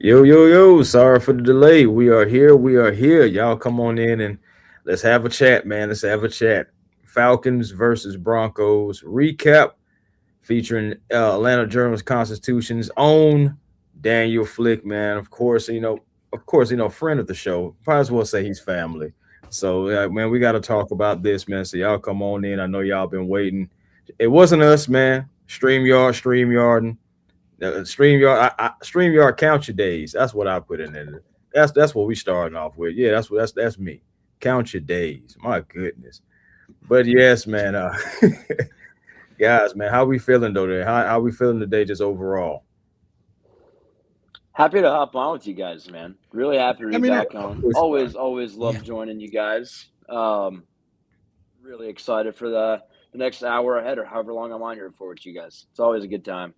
Yo, yo, yo. Sorry for the delay. We are here. We are here. Y'all come on in and let's have a chat, man. Let's have a chat. Falcons versus Broncos recap featuring Atlanta Journal Constitution's own Daniel Flick, man. Friend of the show. Might as well say he's family. So, man, we got to talk about this, man. So, y'all come on in. I know y'all been waiting. It wasn't us, man. StreamYard. StreamYard count your days. That's what I put in there. That's what we starting off with. Yeah, that's me. Count your days. My goodness. But yes, man. Guys, man, how we feeling though? Today? How we feeling today, just overall? Happy to hop on with you guys, man. Really happy to I be mean, back on. It's fun. Always yeah. love joining you guys. Really excited for the next hour ahead or however long I'm on here for with you guys. It's always a good time.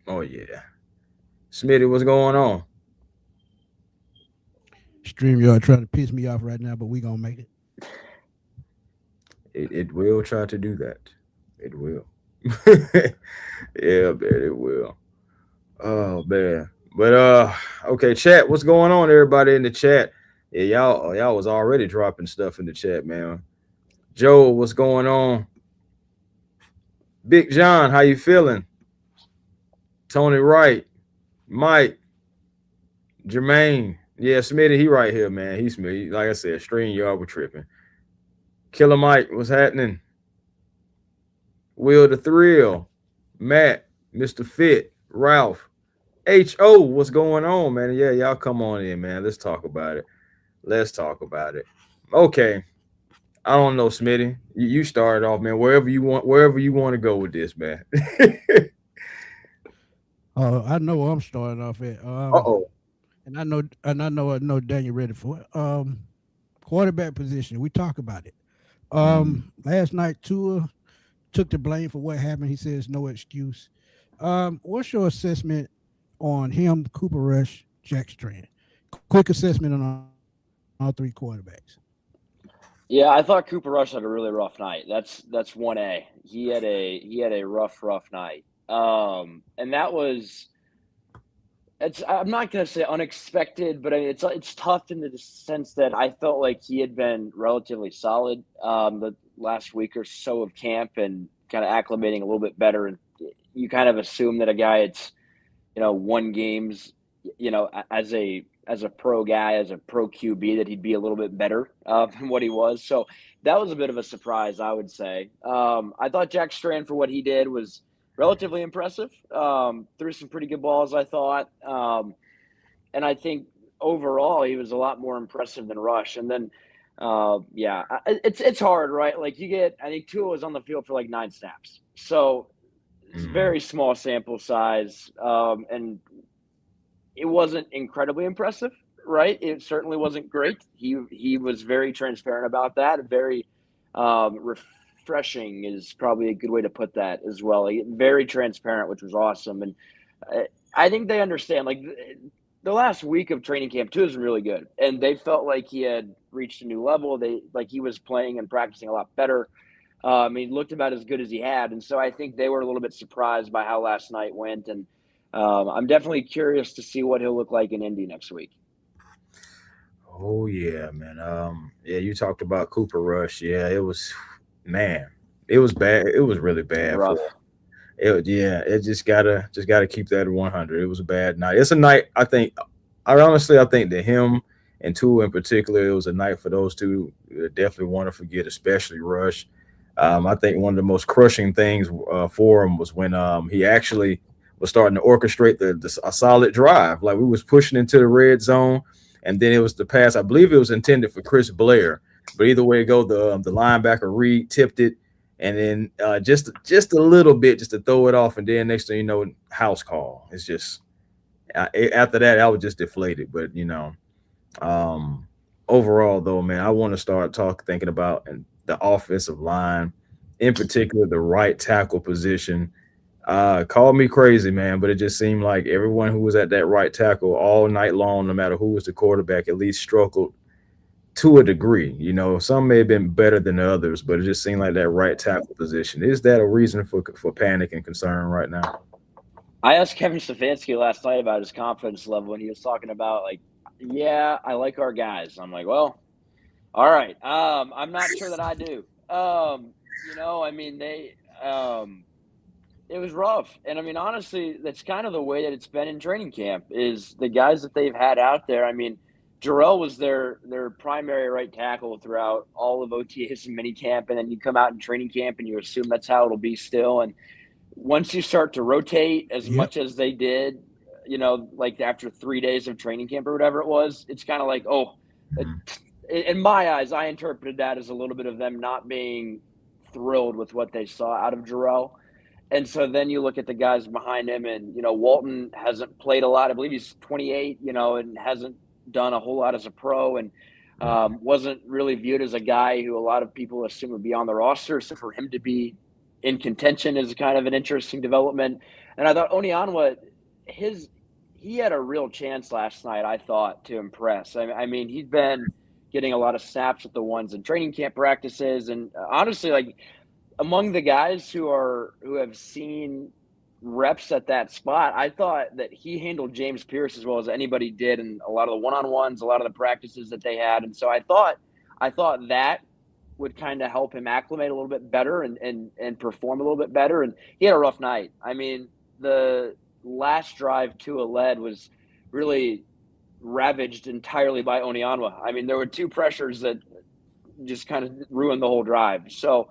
Oh yeah, Smitty, what's going on? StreamYard trying to piss me off right now, but we gonna make it. It will try to do that. It will. Yeah, man, it will. Oh man. But okay, chat, what's going on, everybody in the chat? Yeah, y'all was already dropping stuff in the chat, man. Joe, what's going on? Big John, how you feeling? Tony Wright, Mike, Jermaine. Yeah, Smitty, he right here, man. He's Smitty. Like I said, string yard, we're tripping. Killer Mike, what's happening? Will the Thrill, Matt, Mr. Fit, Ralph, Ho, what's going on, man? Yeah, y'all come on in, man. Let's talk about it. Let's talk about it. Okay. I don't know, Smitty. You started off, man. Wherever you want to go with this, man. I know where I'm starting off at. Uh-oh. And I know Daniel ready for it. Quarterback position. We talk about it. Mm. Last night Tua took the blame for what happened. He says no excuse. What's your assessment on him, Cooper Rush, Jack Strand? Quick assessment on all three quarterbacks. Yeah, I thought Cooper Rush had a really rough night. That's 1A. He had a rough night. And that was it's I'm not gonna say unexpected, but I mean it's tough in the sense that I felt like he had been relatively solid the last week or so of camp and kind of acclimating a little bit better. And you kind of assume that a guy it's won games, as a pro guy, as a pro QB, that he'd be a little bit better than what he was. So that was a bit of a surprise, I would say. I thought Jack Strand for what he did was relatively impressive. Threw some pretty good balls, I thought, and I think overall he was a lot more impressive than Rush. And then, it's hard, right? Like I think Tua was on the field for like 9 snaps, so it's Mm. very small sample size, and it wasn't incredibly impressive, right? It certainly wasn't great. He was very transparent about that. Very refreshing is probably a good way to put that as well. Like, very transparent, which was awesome. And I think they understand. Like the last week of training camp too is really good, and they felt like he had reached a new level. They like he was playing and practicing a lot better. He looked about as good as he had, and so I think they were a little bit surprised by how last night went. And I'm definitely curious to see what he'll look like in Indy next week. Oh yeah, man. Yeah, you talked about Cooper Rush. Yeah, it was, man, it was bad. It was really bad for Rough. it. Yeah, it just gotta keep that at 100. It was a bad night. It's a night. I think that him and Tua in particular, it was a night for those two. Definitely want to forget, especially Rush. I think one of the most crushing things for him was when he actually was starting to orchestrate a solid drive. Like we was pushing into the red zone, and then it was the pass. I believe it was intended for Chris Blair, but either way it go, the linebacker Reed tipped it, and then just a little bit just to throw it off, and then next thing you know, house call. It's just after that I was just deflated. But um, overall, though, man, I want to start thinking about and the offensive line, in particular, the right tackle position. Call me crazy, man, but it just seemed like everyone who was at that right tackle all night long, no matter who was the quarterback, at least struggled to a degree. Some may have been better than the others, but it just seemed like that right tackle position. Is that a reason for panic and concern right now? I asked Kevin Stefanski last night about his confidence level, and he was talking about like, yeah, I like our guys. I'm like, well, all right. I'm not sure that I do. I mean, it was rough, and I mean, honestly, that's kind of the way that it's been in training camp. Is the guys that they've had out there. I mean, Jarrell was their primary right tackle throughout all of OTAs and minicamp, and then you come out in training camp and you assume that's how it'll be still. And once you start to rotate as Yep. much as they did, like after 3 days of training camp or whatever it was, it's kind of like, in my eyes, I interpreted that as a little bit of them not being thrilled with what they saw out of Jarrell. And so then you look at the guys behind him, and Walton hasn't played a lot. I believe he's 28, and hasn't done a whole lot as a pro, and wasn't really viewed as a guy who a lot of people assume would be on the roster. So for him to be in contention is kind of an interesting development. And I thought Onyanwa, he had a real chance last night, I thought, to impress. I mean, he'd been getting a lot of snaps with the ones in training camp practices, and honestly, like, among the guys who have seen reps at that spot, I thought that he handled James Pierce as well as anybody did in a lot of the one-on-ones, a lot of the practices that they had. And so I thought that would kind of help him acclimate a little bit better and perform a little bit better. And he had a rough night. I mean, the last drive Tua led was really ravaged entirely by Onyanwa. I mean, there were two pressures that just kind of ruined the whole drive. So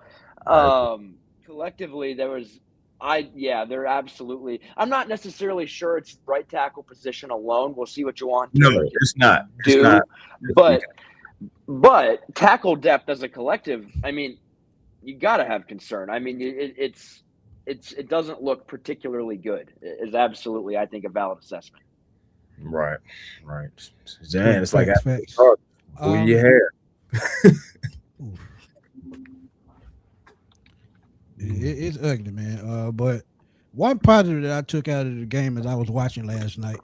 collectively they're absolutely, I'm not necessarily sure it's right tackle position alone. We'll see what you want to No, it's not. do, It's not. but tackle depth as a collective, I mean, you got to have concern. I mean, it doesn't look particularly good. Is absolutely, I think, a valid assessment. Right. Zan, it's like Facts. pull your hair. It's ugly, man. But one positive that I took out of the game as I was watching last night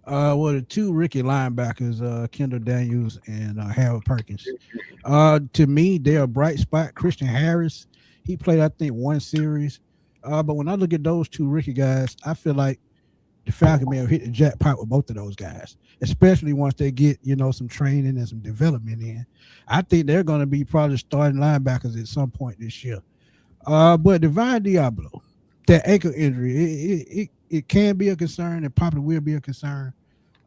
were the two rookie linebackers, Kendall Daniels and Harold Perkins. To me, they're a bright spot. Christian Harris, he played, I think, one series. But when I look at those two rookie guys, I feel like the Falcons may have hit the jackpot with both of those guys, especially once they get, some training and some development in. I think they're going to be probably starting linebackers at some point this year. But Divine Diablo, that ankle injury, it can be a concern. It probably will be a concern.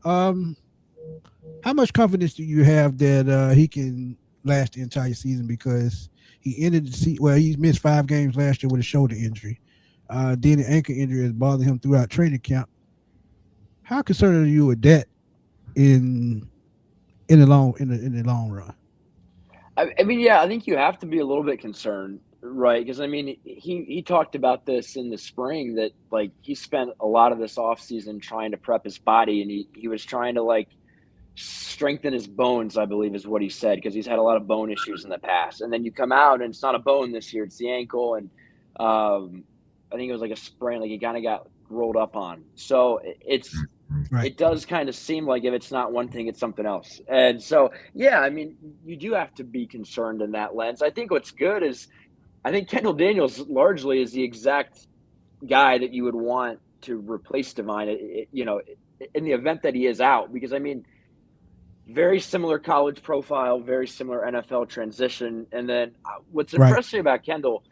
How much confidence do you have that he can last the entire season? Because he ended the season, well, he's missed 5 games last year with a shoulder injury. Then the ankle injury has bothered him throughout training camp. How concerned are you with that in the long run? I mean, yeah, I think you have to be a little bit concerned, right? Because I mean, he talked about this in the spring, that like he spent a lot of this offseason trying to prep his body, and he was trying to like strengthen his bones, I believe is what he said, because he's had a lot of bone issues in the past. And then you come out and it's not a bone this year, it's the ankle, and I think it was like a sprain, like he kind of got rolled up on. So it does kind of seem like if it's not one thing, it's something else. And so, yeah, I mean, you do have to be concerned in that lens. I think what's good is, I think Kendall Daniels largely is the exact guy that you would want to replace Divine, in the event that he is out. Because, I mean, very similar college profile, very similar NFL transition. And then what's impressed me about Kendall,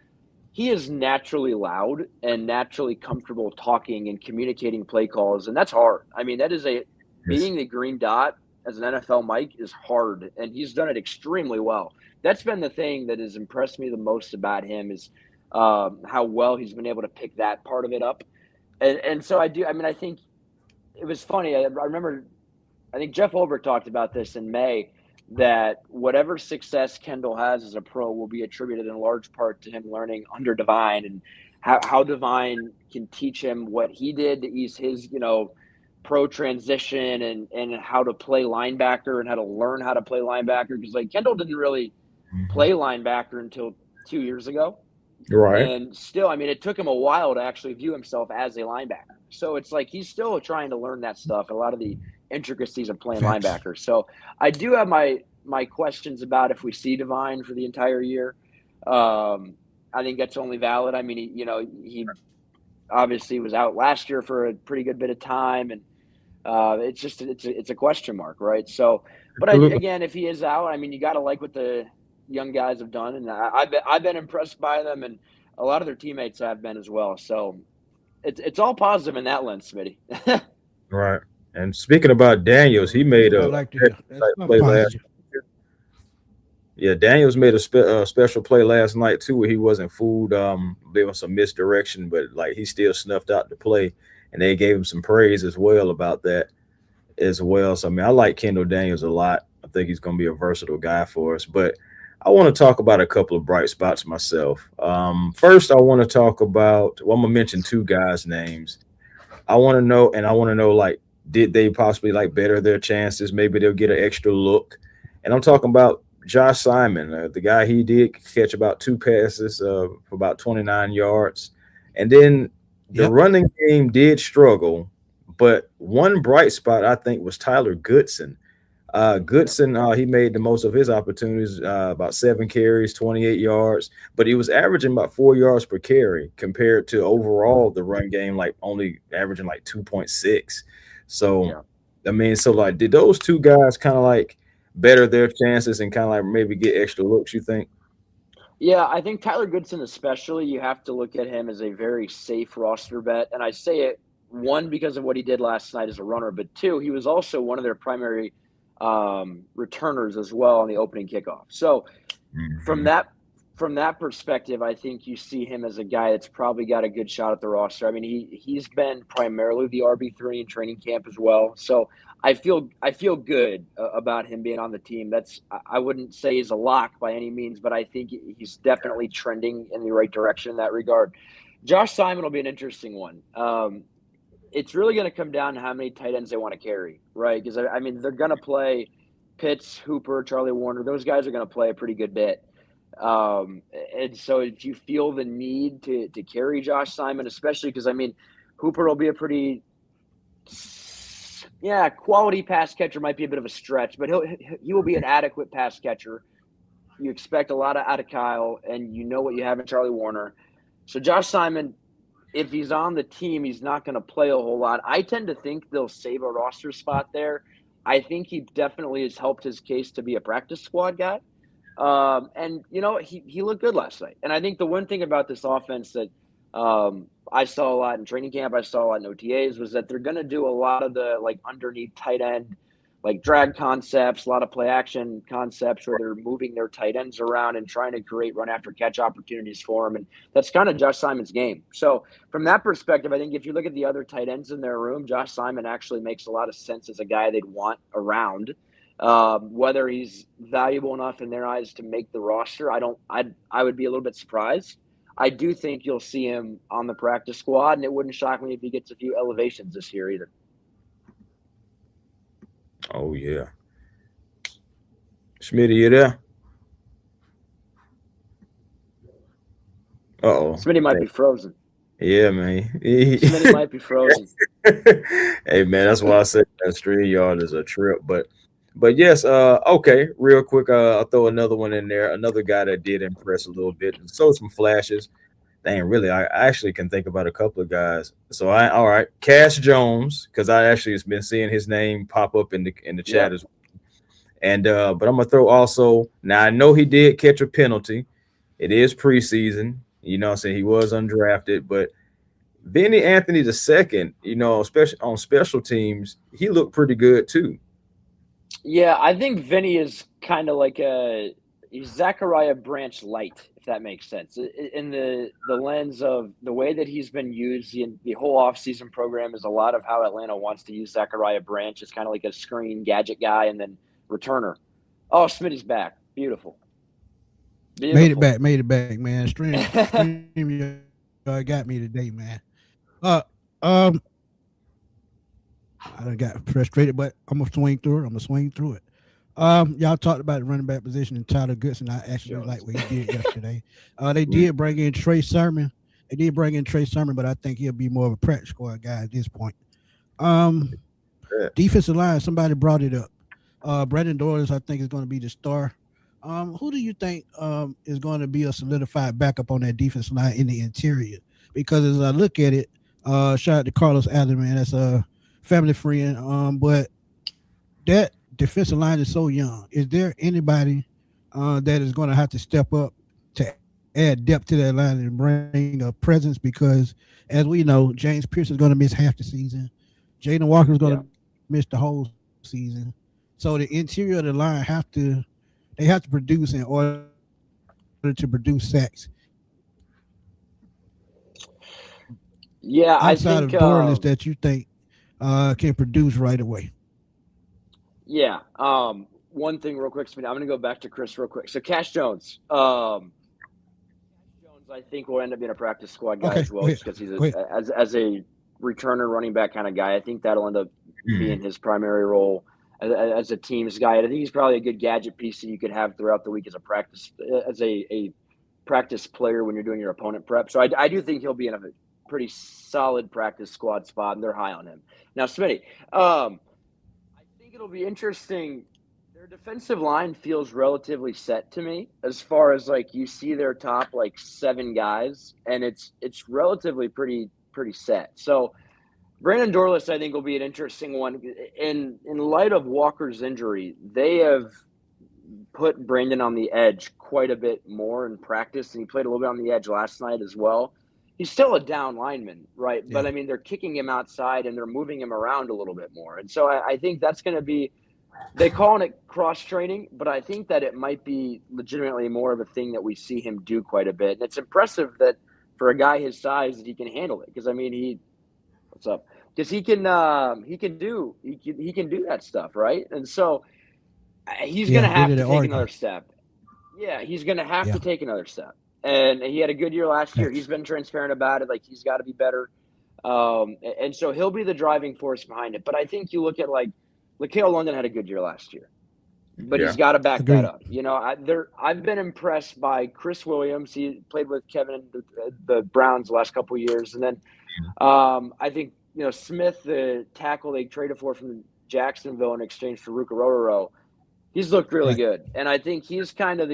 he is naturally loud and naturally comfortable talking and communicating play calls, and that's hard. I mean, being the green dot as an NFL mic is hard, and he's done it extremely well. That's been the thing that has impressed me the most about him, is how well he's been able to pick that part of it up. And so I think it was funny. I remember, I think Jeff Holbert talked about this in May, that whatever success Kendall has as a pro will be attributed in large part to him learning under Divine, and how Divine can teach him what he did to ease his, pro transition, and how to play linebacker and how to learn how to play linebacker. Because like Kendall didn't really play linebacker until 2 years ago. Right. And still, I mean, it took him a while to actually view himself as a linebacker. So it's like he's still trying to learn that stuff, a lot of the intricacies of playing linebacker. So I do have my questions about if we see Divine for the entire year. I think that's only valid. I mean, he obviously was out last year for a pretty good bit of time, and it's a question mark, right? So, but Absolutely. again, if he is out, I mean, you got to like what the young guys have done, and I've been impressed by them, and a lot of their teammates have been as well. So it's all positive in that lens, Smitty. Right. And speaking about Daniels, he made I a like to hear. That's play last. positive. Yeah, Daniels made a special play last night too, where he wasn't fooled. There was some misdirection, but like he still snuffed out the play, and they gave him some praise as well about that as well. So I mean, I like Kendall Daniels a lot. I think he's going to be a versatile guy for us. But I want to talk about a couple of bright spots myself. First, I want to talk about. Well, I'm gonna mention two guys' names. I want to know like, did they possibly like better their chances? Maybe they'll get an extra look. And I'm talking about Josh Simon, the guy. He did catch about two passes for about 29 yards, and then the Yep. running game did struggle. But one bright spot I think was Tyler Goodson. Goodson, he made the most of his opportunities, about 7 carries, 28 yards, but he was averaging about 4 yards per carry compared to overall the run game, like only averaging like 2.6. So, Yeah. I mean, so like, did those two guys kind of like better their chances and kind of like maybe get extra looks, you think? Yeah, I think Tyler Goodson, especially, you have to look at him as a very safe roster bet. And I say it, one, because of what he did last night as a runner, but two, he was also one of their primary returners as well on the opening kickoff. So from Hmm. that from that perspective, I think you see him as a guy that's probably got a good shot at the roster. I mean, he's been primarily the RB3 in training camp as well. So I feel good about him being on the team. I wouldn't say he's a lock by any means, but I think he's definitely trending in the right direction in that regard. Josh Simon will be an interesting one. It's really going to come down to how many tight ends they want to carry, right? Because I mean, they're going to play Pitts, Hooper, Charlie Warner. Those guys are going to play a pretty good bit. Um, and so if you feel the need to carry Josh Simon, especially because I mean, Hooper will be a pretty quality pass catcher, might be a bit of a stretch, but he will be an adequate pass catcher. You expect a lot out of Kyle, and you know what you have in Charlie Warner. So Josh Simon, if he's on the team, he's not going to play a whole lot. I tend to think they'll save a roster spot there. I think he definitely has helped his case to be a practice squad guy. And you know, he looked good last night. And I think the one thing about this offense that I saw a lot in training camp, I saw a lot in OTAs, was that they're going to do a lot of the like underneath tight end, like drag concepts, a lot of play action concepts where they're moving their tight ends around and trying to create run after catch opportunities for them. And that's kind of Josh Simon's game. So from that perspective, I think if you look at the other tight ends in their room, Josh Simon actually makes a lot of sense as a guy they'd want around. Whether he's valuable enough in their eyes to make the roster, I would be a little bit surprised. I do think you'll see him on the practice squad, and it wouldn't shock me if he gets a few elevations this year either. Oh yeah, Smitty, you there? Uh oh. Smitty might be frozen. Yeah, man. Smitty might be frozen. Hey man, that's why I said that street yard is a trip. But yes, okay, real quick, I'll throw another one in there. Another guy that did impress a little bit and showed some flashes. Dang, really, I actually can think about a couple of guys. So I all right, Cash Jones, because I actually has been seeing his name pop up in the chat Yep. as well. And but I'm gonna throw also now I know he did catch a penalty. It is preseason, you know what I'm saying? He was undrafted, but Benny Anthony the second, you know, especially on special teams, he looked pretty good too. Yeah, I think Vinny is kind of like he's Zachariah Branch light, if that makes sense. In the lens of the way that he's been used, the whole offseason program is a lot of how Atlanta wants to use Zachariah Branch. It's kind of like a screen gadget guy and then returner. Oh, Smitty's back. Beautiful. Beautiful. Made it back, man. Stream got me today, man. Uh, um, I done got frustrated, but I'm gonna swing through it. Y'all talked about the running back position and Tyler Goodson. I actually like what he did yesterday. They did bring in Trey Sermon. But I think he'll be more of a practice squad guy at this point. Um, Yeah. Defensive line. Somebody brought it up. Brandon Doyle, I think, is going to be the star. Who do you think is going to be a solidified backup on that defensive line in the interior? because as I look at it, shout out to Carlos Allen, man. That's a family friend. But that defensive line is so young. Is there anybody that is going to have to step up to add depth to that line and bring a presence? Because as we know, James Pierce is going to miss half the season. Jaden Walker is going to miss the whole season. So the interior of the line have to produce in order to produce sacks. Yeah, Outside I of think Dorless that you think can produce right away. yeah. One thing real quick, Smitty, I'm gonna go back to Chris real quick. So Cash Jones. Jones, I think will end up being a practice squad guy Okay, as well, go ahead. just because he's Go ahead. as a returner running back kind of guy. I think that'll end up being his primary role as a team's guy. And I think he's probably a good gadget piece that you could have throughout the week as a practice player when you're doing your opponent prep. So I do think he'll be in a pretty solid practice squad spot, and they're high on him. Now, Smitty, I think it'll be interesting. Their defensive line feels relatively set to me as far as like you see their top like 7 guys, and it's relatively pretty set. So Brandon Dorless, I think, will be an interesting one. In light of Walker's injury, they have put Brandon on the edge quite a bit more in practice, and he played a little bit on the edge last night as well. He's still a down lineman, right? Yeah. But I mean, they're kicking him outside and they're moving him around a little bit more. And so I think that's going to be, they call it cross training, but I think that it might be legitimately more of a thing that we see him do quite a bit. And it's impressive that for a guy his size that he can handle it. Because I mean, what's up? Because he can do that stuff, right? And so he's going to Yeah, did have it to at take Oregon. another step. Yeah, he's going to have Yeah, to take another step. And he had a good year last year. He's thanks. been transparent about it. Like, he's got to be better. And so he'll be the driving force behind it. But I think you look at, like, LaCale London had a good year last year. But he's Yeah. got to back that Agreed. up. You know, I've been impressed by Chris Williams. He played with Kevin the Browns the last couple of years. And then I think, you know, Smith, the tackle they traded for from Jacksonville in exchange for Ruka Rororo, he's looked really Right. good. And I think he's kind of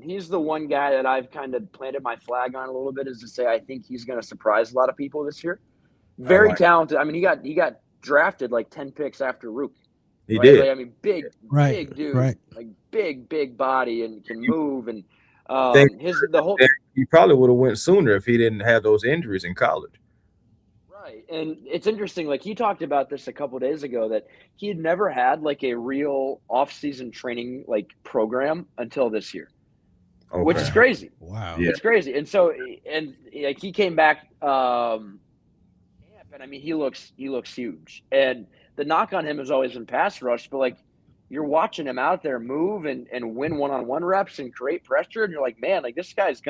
he's the one guy that I've kind of planted my flag on a little bit, is to say I think he's going to surprise a lot of people this year. I Very like it. talented. I mean, he got drafted like 10 picks after Rook, He right? did. Like, I mean, big Right. dude, Right. like big body and can move. And Think the whole that he probably would have went sooner if he didn't have those injuries in college. right. And it's interesting. Like, he talked about this a couple of days ago, that he had never had like a real off-season training like program until this year, which is Okay. crazy. Wow. Yeah. It's crazy. And so, and like, he came back, and I mean, he looks huge. And the knock on him has always been pass rush, but like, you're watching him out there move and win one-on-one reps and create pressure, and you're like, man, like, this guy's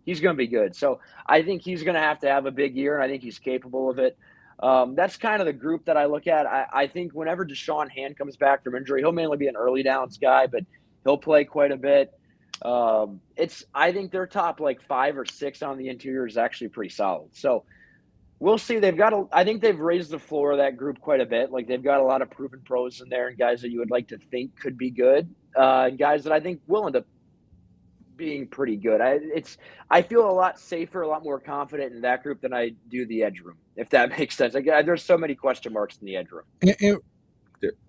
he's gonna be good. So I think he's gonna have a big year, and I think he's capable of it. That's kind of the group that I look at. I think whenever Deshaun Hand comes back from injury, he'll mainly be an early downs guy, but he'll play quite a bit. I think their top like 5 or 6 on the interior is actually pretty solid. So we'll see. I think they've raised the floor of that group quite a bit. Like, they've got a lot of proven pros in there and guys that you would like to think could be good. And guys that I think will end up being pretty good. I feel a lot safer, a lot more confident in that group than I do the edge room, if that makes sense. Like, there's so many question marks in the edge room.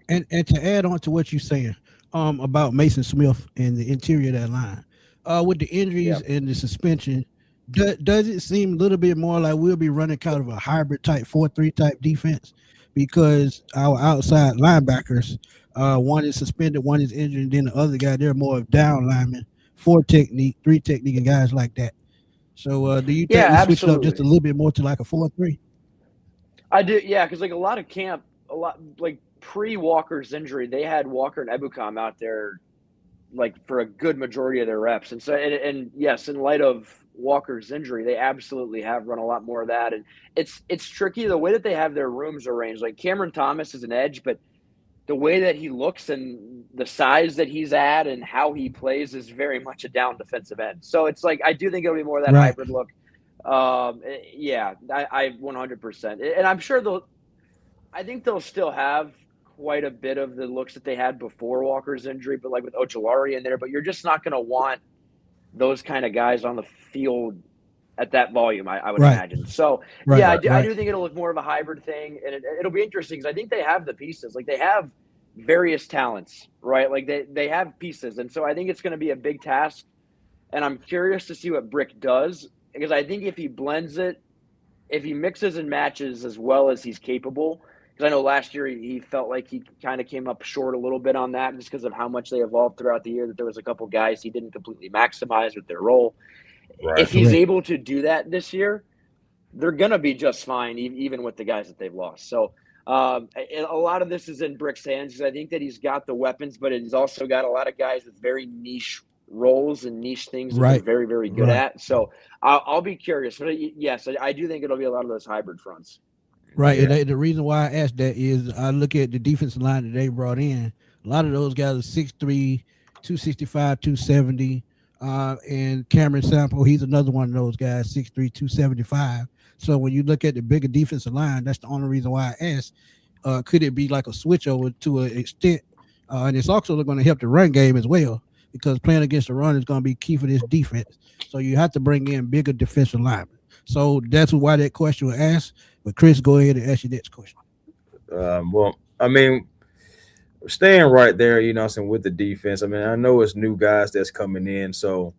And to add on to what you're saying about Mason Smith and the interior of that line, with the injuries and the suspension, does it seem a little bit more like we'll be running kind of a hybrid type 4-3 type defense, because our outside linebackers, one is suspended, one is injured, and then the other guy, they're more of down linemen, 4 technique, 3 technique, and guys like that. So do you think Yeah, we switch it up just absolutely. a little bit more to like a 4-3? I do, yeah, because like a lot like pre Walker's injury, they had Walker and Ebukam out there like for a good majority of their reps. And so, and yes, in light of Walker's injury, they absolutely have run a lot more of that. And it's tricky the way that they have their rooms arranged. Like, Cameron Thomas is an edge, but the way that he looks and the size that he's at and how he plays is very much a down defensive end. So it's like, I do think it'll be more of that Right. hybrid look. Yeah, I 100%. And I'm sure I think they'll still have quite a bit of the looks that they had before Walker's injury, but like with Ojolari in there, but you're just not going to want those kind of guys on the field at that volume, I would Right. imagine. So, Right, yeah, I right. do think it'll look more of a hybrid thing, and it'll be interesting because I think they have the pieces. Like, they have various talents, right? Like, they have pieces, and so I think it's going to be a big task, and I'm curious to see what Brick does because I think if he blends it, if he mixes and matches as well as he's capable, because I know last year he felt like he kind of came up short a little bit on that just because of how much they evolved throughout the year, that there was a couple guys he didn't completely maximize with their role. Right. If he's Correct. able to do that this year, they're going to be just fine, even with the guys that they've lost. So a lot of this is in Brick's hands because I think that he's got the weapons, but he's also got a lot of guys with very niche roles and niche things that they're Right. very, very good Right. at. So I'll be curious. But yes, I do think it'll be a lot of those hybrid fronts. Right. Yeah. And the reason why I asked that is I look at the defensive line that they brought in. A lot of those guys are 6'3", 265, 270. And Cameron Sample, he's another one of those guys, 6'3", 275. So when you look at the bigger defensive line, that's the only reason why I asked, could it be like a switch over to an extent? And it's also going to help the run game as well, because playing against the run is going to be key for this defense. So you have to bring in bigger defensive linemen. So that's why that question was asked. But Chris, go ahead and ask your next question. Well, I mean, staying right there, you know, with the defense. I mean, I know it's new guys that's coming in. So,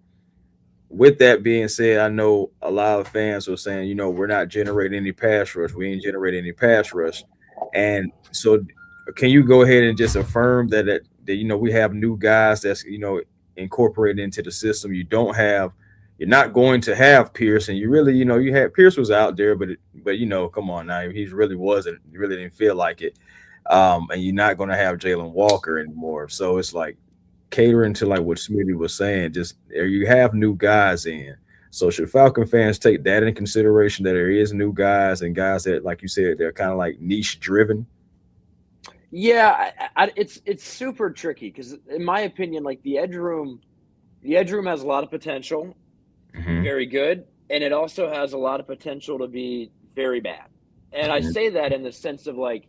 with that being said, I know a lot of fans were saying, you know, we're not generating any pass rush. We ain't generating any pass rush. And so, can you go ahead and just affirm that you know, we have new guys that's, you know, incorporated into the system? You're not going to have Pierce, and you really, you know, you had Pierce was out there, but you know, come on now, he really wasn't. He really didn't feel like it. And you're not going to have Jalen Walker anymore. So it's like catering to like what Smitty was saying. Just you have new guys in. So should Falcon fans take that in consideration, that there is new guys and guys that, like you said, they're kind of like niche driven? Yeah, it's super tricky because, in my opinion, like the edge room has a lot of potential, Mm-hmm. very good, and it also has a lot of potential to be very bad. And I Mhm. say that in the sense of like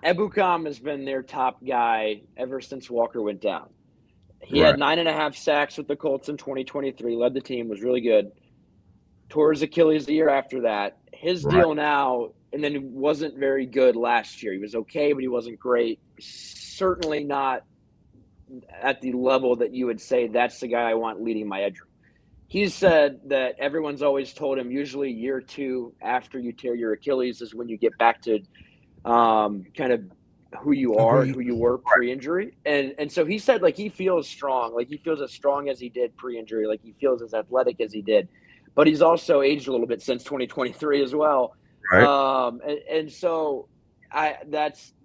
Ebukam has been their top guy ever since Walker went down. He had Right. 9.5 sacks with the Colts in 2023, led the team, was really good. Tore his Achilles the year after that. His Right. deal now, and then he wasn't very good last year. He was okay, but he wasn't great. Certainly not at the level that you would say that's the guy I want leading my edge room. He's said that everyone's always told him usually year 2 after you tear your Achilles is when you get back to kind of who you are and who you were pre-injury. And so he said like he feels strong, like he feels as strong as he did pre-injury, like he feels as athletic as he did. But he's also aged a little bit since 2023 as well. Right. And so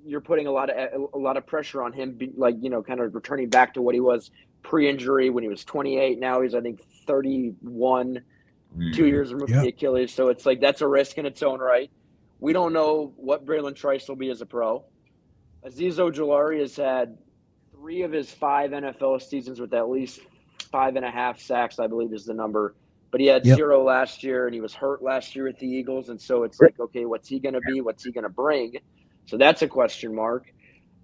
you're putting a lot of pressure on him, like, you know, kind of returning back to what he was pre-injury when he was 28. Now he's, I think, 31, 2 years removed from the Achilles. So it's like that's a risk in its own right. We don't know what Braylon Trice will be as a pro. Azeez Ojulari has had 3 of his 5 NFL seasons with at least 5.5 sacks, I believe is the number. But he had 0 last year, and he was hurt last year with the Eagles. And so it's like, okay, what's he going to be? What's he going to bring? So that's a question mark.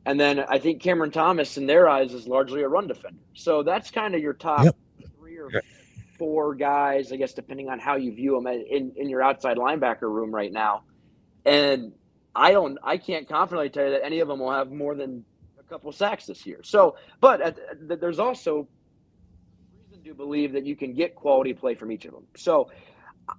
And then I think Cameron Thomas, in their eyes, is largely a run defender. So that's kind of your top 3 or 4 guys, I guess, depending on how you view them in your outside linebacker room right now. And I can't confidently tell you that any of them will have more than a couple sacks this year. So, but there's also reason to believe that you can get quality play from each of them. So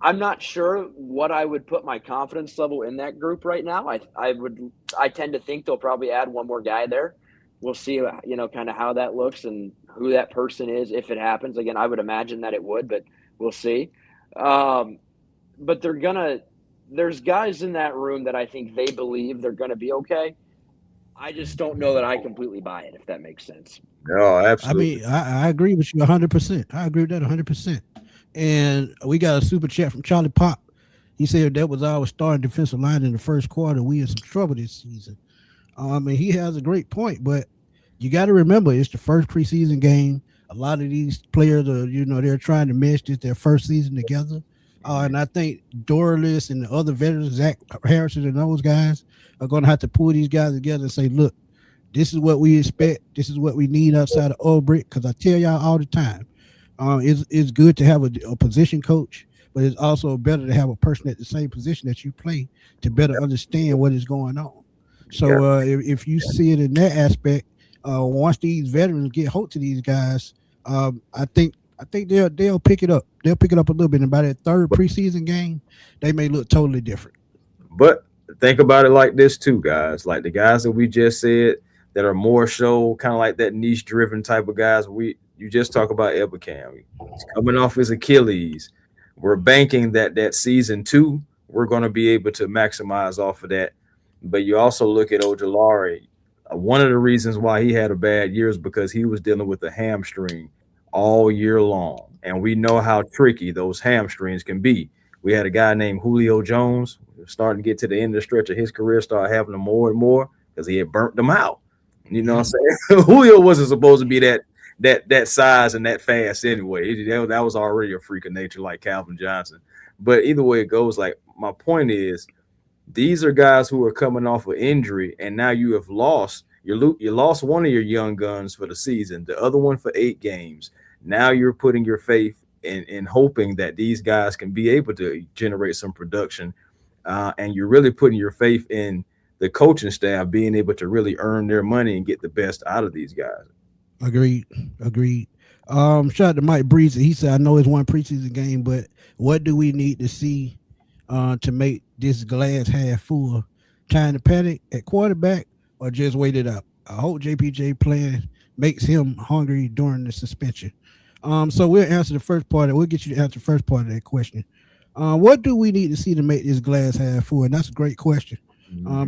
I'm not sure what I would put my confidence level in that group right now. I tend to think they'll probably add one more guy there. We'll see, you know, kind of how that looks and who that person is if it happens. Again, I would imagine that it would, but we'll see. But there's guys in that room that I think they believe they're going to be okay. I just don't know that I completely buy it, if that makes sense. No, absolutely. I mean, I agree with you 100%. I agree with that 100%. And we got a super chat from Charlie Pop. He said that was our starting defensive line in the first quarter. We in some trouble this season. And he has a great point, but you got to remember it's the first preseason game. A lot of these players are, you know, they're trying to mesh this their first season together. And I think Dorless and the other veterans, Zach Harrison and those guys, are going to have to pull these guys together and say, look, this is what we expect. This is what we need outside of Ulbrich. Because I tell y'all all the time, it's good to have a position coach, but it's also better to have a person at the same position that you play to better understand what is going on. So if you see it in that aspect, once these veterans get hold to these guys, I think they'll pick it up. They'll pick it up a little bit, and by that third preseason game, they may look totally different. But think about it like this too, guys. Like the guys that we just said that are more so kind of like that niche driven type of guys. You just talk about Ebicam. He's coming off his Achilles. We're banking that season 2, we're going to be able to maximize off of that. But you also look at Ojulari. One of the reasons why he had a bad year is because he was dealing with a hamstring all year long. And we know how tricky those hamstrings can be. We had a guy named Julio Jones starting to get to the end of the stretch of his career, start having them more and more because he had burnt them out. You know what I'm saying? Julio wasn't supposed to be that size and that fast anyway. That was already a freak of nature like Calvin Johnson. But either way it goes, like my point is, these are guys who are coming off of injury, and now you have lost. You lost one of your young guns for the season, the other one for 8 games. Now you're putting your faith in hoping that these guys can be able to generate some production, and you're really putting your faith in the coaching staff being able to really earn their money and get the best out of these guys. Agreed. Shout out to Mike Breezy. He said, I know it's one preseason game, but what do we need to see to make this glass half full? Trying to panic at quarterback or just wait it out? I hope JPJ playing makes him hungry during the suspension. So we'll answer the first part. We'll get you to answer the first part of that question. What do we need to see to make this glass half full? And that's a great question.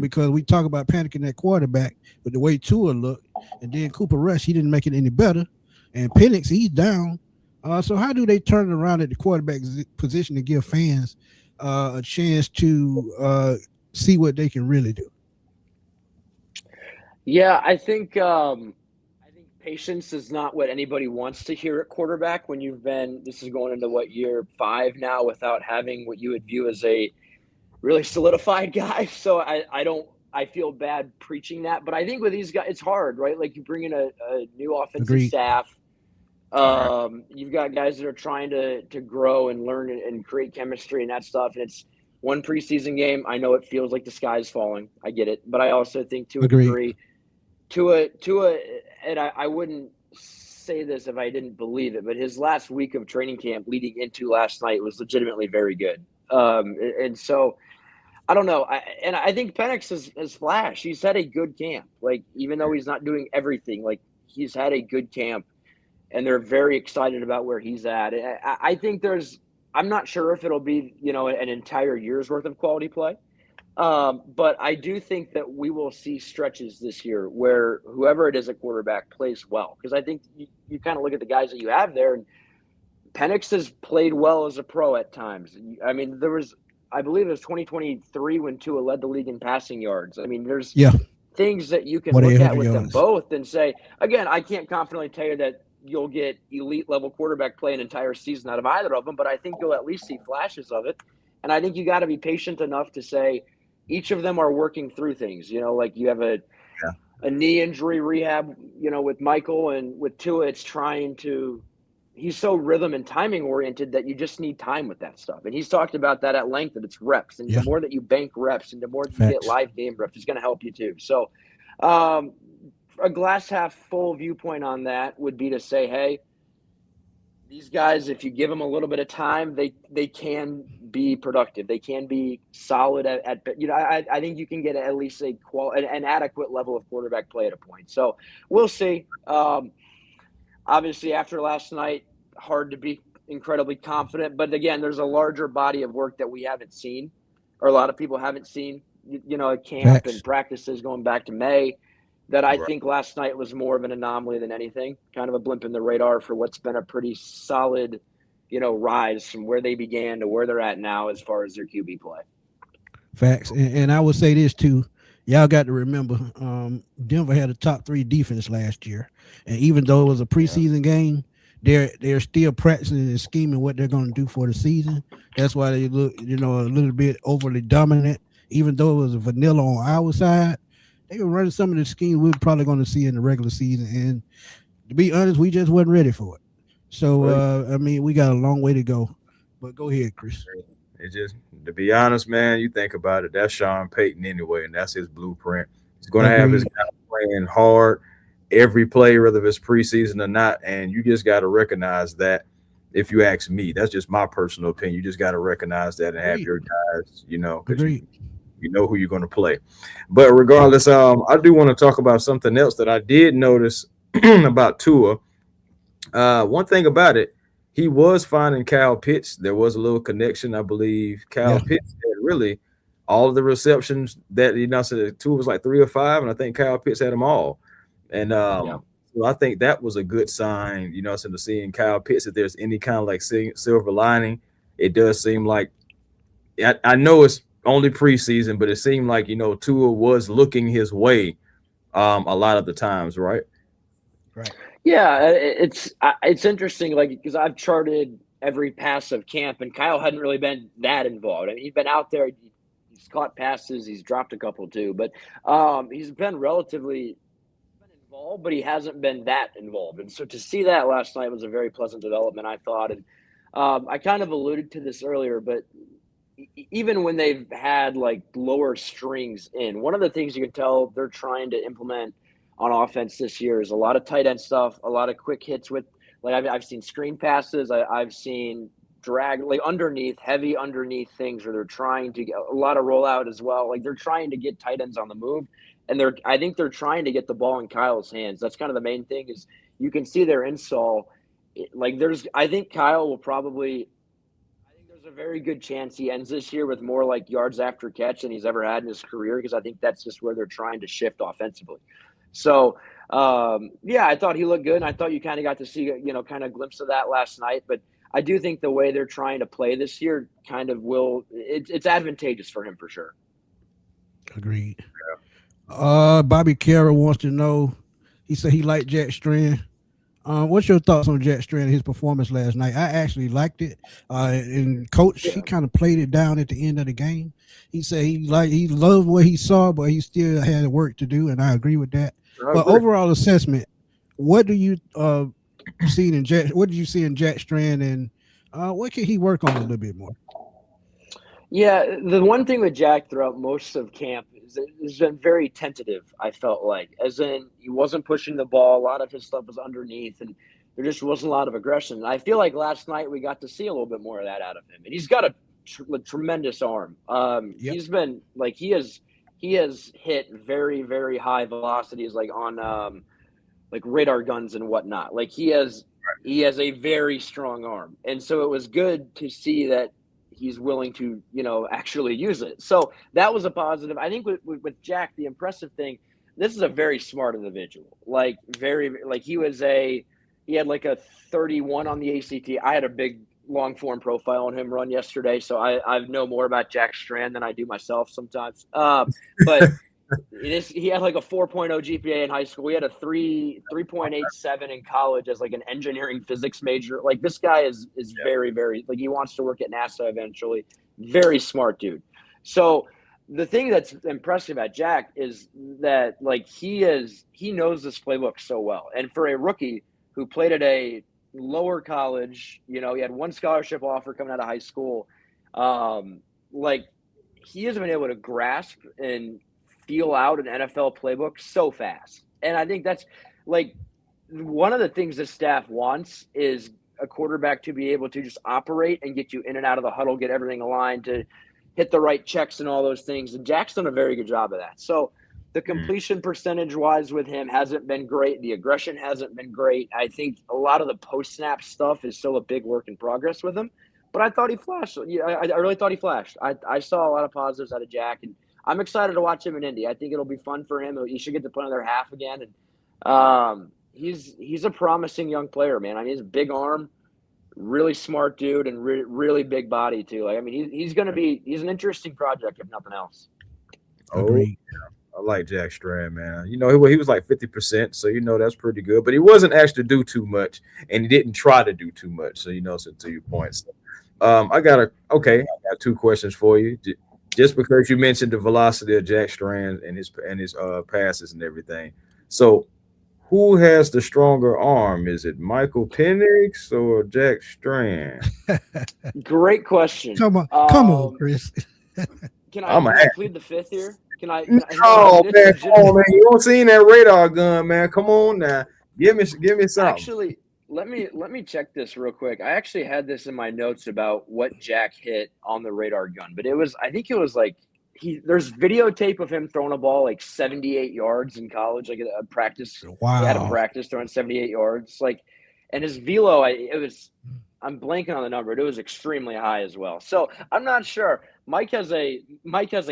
Because we talk about panicking at quarterback with the way Tua looked, and then Cooper Rush, he didn't make it any better, and Penix, he's down. So how do they turn it around at the quarterback position to give fans a chance to see what they can really do? Yeah, I think patience is not what anybody wants to hear at quarterback when this is going into year 5 now without having what you would view as a really solidified guy. So I feel bad preaching that, but I think with these guys, it's hard, right? Like you bring in a new offensive staff. You've got guys that are trying to grow and learn and create chemistry and that stuff. And it's one preseason game. I know it feels like the sky's falling. I get it. But I also think to a degree, and I wouldn't say this if I didn't believe it, but his last week of training camp leading into last night was legitimately very good. And so I don't know. I think Penix has flashed. He's had a good camp. Like, even though he's not doing everything, like he's had a good camp, and they're very excited about where he's at. I think I'm not sure if it'll be, an entire year's worth of quality play. But I do think that we will see stretches this year where whoever it is at quarterback plays well. Because I think you kind of look at the guys that you have there, and Penix has played well as a pro at times. I mean, I believe it was 2023 when Tua led the league in passing yards. I mean, there's things that you can look at with them both and say, again, I can't confidently tell you that you'll get elite level quarterback play an entire season out of either of them, but I think you'll at least see flashes of it. And I think you got to be patient enough to say each of them are working through things. Like you have a knee injury rehab, with Michael, and with Tua, it's he's so rhythm and timing oriented that you just need time with that stuff. And he's talked about that at length, that it's reps. And the more that you bank reps and the more that you get live game reps, is going to help you too. So a glass half full viewpoint on that would be to say, hey, these guys, if you give them a little bit of time, they can be productive. They can be solid at I think you can get at least an adequate level of quarterback play at a point. So we'll see. Obviously, after last night, hard to be incredibly confident. But again, there's a larger body of work that we haven't seen, or a lot of people haven't seen, at camp and practices going back to May, that I think last night was more of an anomaly than anything, kind of a blimp in the radar for what's been a pretty solid, rise from where they began to where they're at now as far as their QB play. Facts. And I would say this too. Y'all got to remember, Denver had a top 3 defense last year. And even though it was a preseason game, they're still practicing and scheming what they're going to do for the season. That's why they look, a little bit overly dominant. Even though it was a vanilla on our side, they were running some of the schemes we're probably going to see in the regular season. And to be honest, we just wasn't ready for it. So, we got a long way to go. But go ahead, Chris. It just, to be honest, man, you think about it, that's Sean Payton anyway, and that's his blueprint. He's going to have his Agreed. guys playing hard every play, whether it's preseason or not, and you just got to recognize that. If you ask me, that's just my personal opinion. You just got to recognize that and have Agreed. your guys, because Agreed. you know who you're going to play. But regardless, I do want to talk about something else that I did notice about Tua. One thing about it, he was finding Kyle Pitts. There was a little connection, I believe. Kyle Yeah. Pitts had really all of the receptions that so Tua was like 3 or 5, and I think Kyle Pitts had them all. And Yeah. so I think that was a good sign, so to seeing Kyle Pitts, if there's any kind of like silver lining, it does seem like I know it's only preseason, but it seemed like Tua was looking his way a lot of the times, right? Right. Yeah, it's interesting, like, because I've charted every pass of camp, and Kyle hadn't really been that involved. I mean, he's been out there, he's caught passes, he's dropped a couple too, but he's been relatively involved, but he hasn't been that involved. And so to see that last night was a very pleasant development, I thought. And I kind of alluded to this earlier, but even when they've had like lower strings in, one of the things you can tell they're trying to implement on offense this year is a lot of tight end stuff, a lot of quick hits with, like, I've seen screen passes, I've seen drag, like heavy underneath things where they're trying to get a lot of rollout as well. Like, they're trying to get tight ends on the move, and I think they're trying to get the ball in Kyle's hands. That's kind of the main thing, is you can see their install. Like, I think Kyle will probably, I think there's a very good chance he ends this year with more like yards after catch than he's ever had in his career, because I think that's just where they're trying to shift offensively. So, yeah, I thought he looked good, and I thought you kind of got to see, kind of a glimpse of that last night. But I do think the way they're trying to play this year kind of it's advantageous for him for sure. Agreed. Bobby Carroll wants to know, he said he liked Jack Strand. What's your thoughts on Jack Strand and his performance last night? I actually liked it. And coach, he kind of played it down at the end of the game. He said he loved what he saw, but he still had work to do, and I agree with that. But overall assessment, what do you see in Jack? What did you see in Jack Strand, and what can he work on a little bit more? Yeah, the one thing with Jack throughout most of camp is that he's been very tentative, I felt like. As in, he wasn't pushing the ball. A lot of his stuff was underneath, and there just wasn't a lot of aggression. And I feel like last night we got to see a little bit more of that out of him. And he's got a tremendous arm. Yep. He's been, like, he has hit very, very high velocities, like on like radar guns and whatnot. Like, he has a very strong arm. And so it was good to see that he's willing to, actually use it. So that was a positive. I think with Jack, the impressive thing, this is a very smart individual. Like, he had like a 31 on the ACT. I had a big long form profile on him run yesterday, so I know more about Jack Strand than I do myself sometimes. But he had like a 4.0 GPA in high school. He had a 3.87 in college as like an engineering physics major. Like, this guy is very, very, like, he wants to work at NASA eventually. Very smart dude. So the thing that's impressive about Jack is that, like, he knows this playbook so well. And for a rookie who played at a lower college, he had one scholarship offer coming out of high school. Like, he has been able to grasp and feel out an NFL playbook so fast. And I think that's, like, one of the things the staff wants is a quarterback to be able to just operate and get you in and out of the huddle, get everything aligned, to hit the right checks and all those things. And Jack's done a very good job of that. So the completion percentage wise with him hasn't been great. The aggression hasn't been great. I think a lot of the post-snap stuff is still a big work in progress with him. But I thought he flashed. I really thought he flashed. I saw a lot of positives out of Jack, and I'm excited to watch him in Indy. I think it'll be fun for him. He should get to play on their half again. And he's a promising young player, man. I mean, he's a big arm, really smart dude, and really big body too. Like, I mean, he's an interesting project if nothing else. Agreed. I like Jack Strand, man. He was like 50%, so that's pretty good. But he wasn't asked to do too much, and he didn't try to do too much. So so to your point, so, I got 2 questions for you. Just because you mentioned the velocity of Jack Strand and his passes and everything. So, Who has the stronger arm? Is it Michael Penix or Jack Strand? Great question. Come on, Chris. I'm Can I plead the fifth here? Oh It's man, come on, legitimate. man! You don't seen that radar gun, man? Come on now, give me something. Actually, let me check this real quick. I actually had this in my notes about what Jack hit on the radar gun, but I think it was like there's videotape of him throwing a ball like 78 yards in college, like a practice. They had a Wow. practice throwing 78 yards, like, and his velo, I'm blanking on the number. It was extremely high as well. So I'm not sure. Mike has a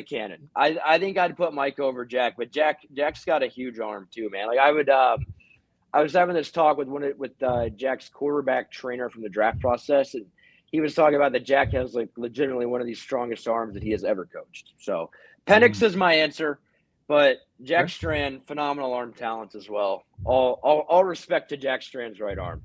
cannon. I think I'd put Mike over Jack, but Jack's got a huge arm too, man. Like I was having this talk with Jack's quarterback trainer from the draft process, and he was talking about that Jack has like legitimately one of the strongest arms that he has ever coached. So Penix is my answer, but Jack Strand, phenomenal arm talents as well. All respect to Jack Strand's right arm.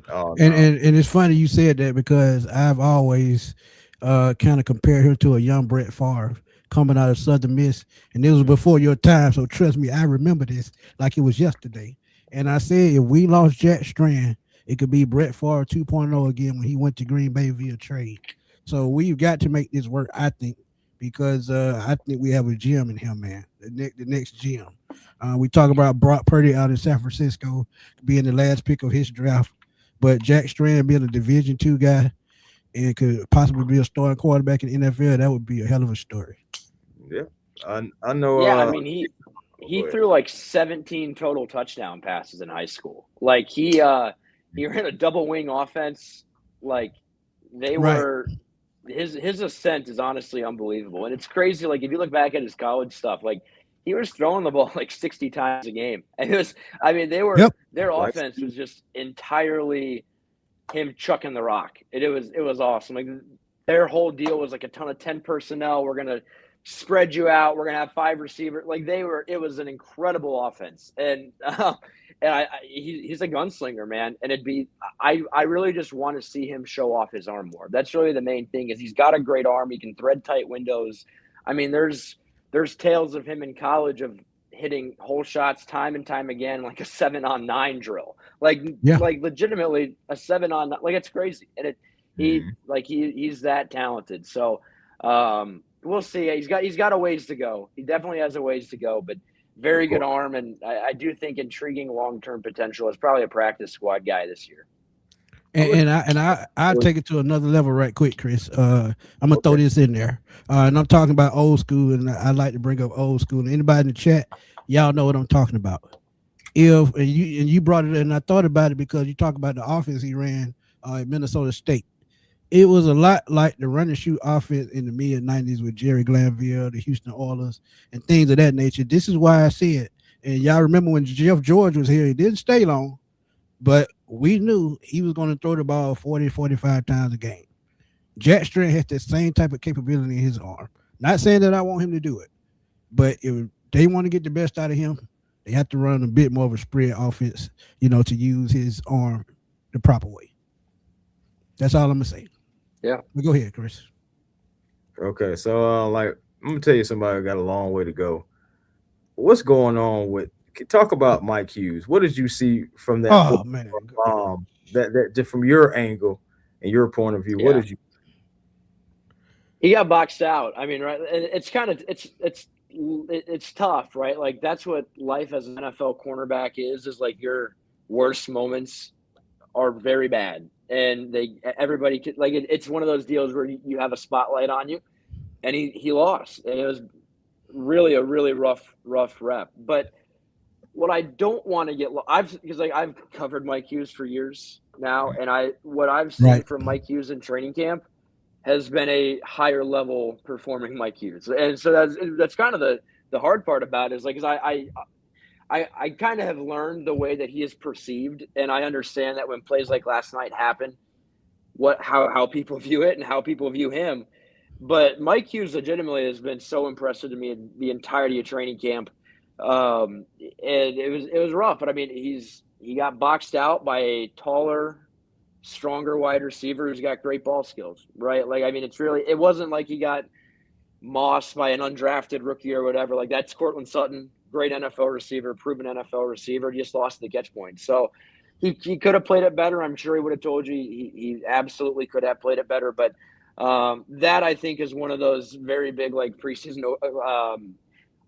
Oh, And, no. and it's funny you said that because I've always kind of compared him to a young Brett Favre coming out of Southern Miss, and it was before your time. So trust me, I remember this like it was yesterday. And I said if we lost Jack Strand, it could be Brett Favre 2.0 again when he went to Green Bay via trade. So we've got to make this work, I think, because I think we have a gem in him, man. The next gem. We talk about Brock Purdy out in San Francisco being the last pick of his draft, but Jack Strand being a Division II guy and could possibly be a starting quarterback in the NFL, that would be a hell of a story. Yeah, I know. Yeah, I mean he threw like 17 total touchdown passes in high school. Like he ran a double wing offense. Like they were his ascent is honestly unbelievable. And it's crazy. Like if you look back at his college stuff, like he was throwing the ball like 60 times a game. And their offense was just entirely him chucking the rock. It was awesome. Like their whole deal was like a ton of 10 personnel. We're gonna spread you out. We're gonna have 5 receivers. Like it was an incredible offense. And he's a gunslinger, man. And I really just want to see him show off his arm more. That's really the main thing. Is he's got a great arm. He can thread tight windows. I mean, there's tales of him in college of hitting hole shots time and time again, like a 7-on-9 drill, like legitimately a 7-on-9. Like it's crazy, and he's that talented. So we'll see. He's got a ways to go. He definitely has a ways to go, but very good arm, and I do think intriguing long-term potential. Is probably a practice squad guy this year. I'll take it to another level right quick, Chris. I'm gonna throw this in there, and I'm talking about old school, and I like to bring up old school. And anybody in the chat, y'all know what I'm talking about. And you brought it in, and I thought about it because you talk about the offense he ran at Minnesota State. It was a lot like the run and shoot offense in the mid '90s with Jerry Glanville, the Houston Oilers, and things of that nature. This is why I see it. And y'all remember when Jeff George was here, he didn't stay long, but we knew he was going to throw the ball 40, 45 times a game. Jack Strand has that same type of capability in his arm. Not saying that I want him to do it, but if they want to get the best out of him, they have to run a bit more of a spread offense, to use his arm the proper way. That's all I'm going to say. Yeah. But go ahead, Chris. Okay, so I'm gonna tell you somebody got a long way to go. What's going on with? Talk about Mike Hughes. What did you see from that? Oh man, that just from your angle and your point of view. Yeah. What did you? He got boxed out. I mean, right? It's kind of it's tough, right? Like that's what life as an NFL cornerback is like your worst moments are very bad, and everybody could, like it's one of those deals where you have a spotlight on you, and he lost, and it was really a really rough rep. But what I don't want to get because I've covered Mike Hughes for years now, and what I've seen from Mike Hughes in training camp has been a higher level performing Mike Hughes, and so that's kind of the hard part about it is like because I kind of have learned the way that he is perceived, and I understand that when plays like last night happen, how people view it and how people view him. But Mike Hughes legitimately has been so impressive to me in the entirety of training camp. And it was rough, but I mean, he got boxed out by a taller, stronger wide receiver who's got great ball skills, right? Like, I mean, it wasn't like he got mossed by an undrafted rookie or whatever. Like that's Cortland Sutton, great NFL receiver, proven NFL receiver, just lost the catch point. So he could have played it better. I'm sure he would have told you he absolutely could have played it better. But that, I think, is one of those very big like preseason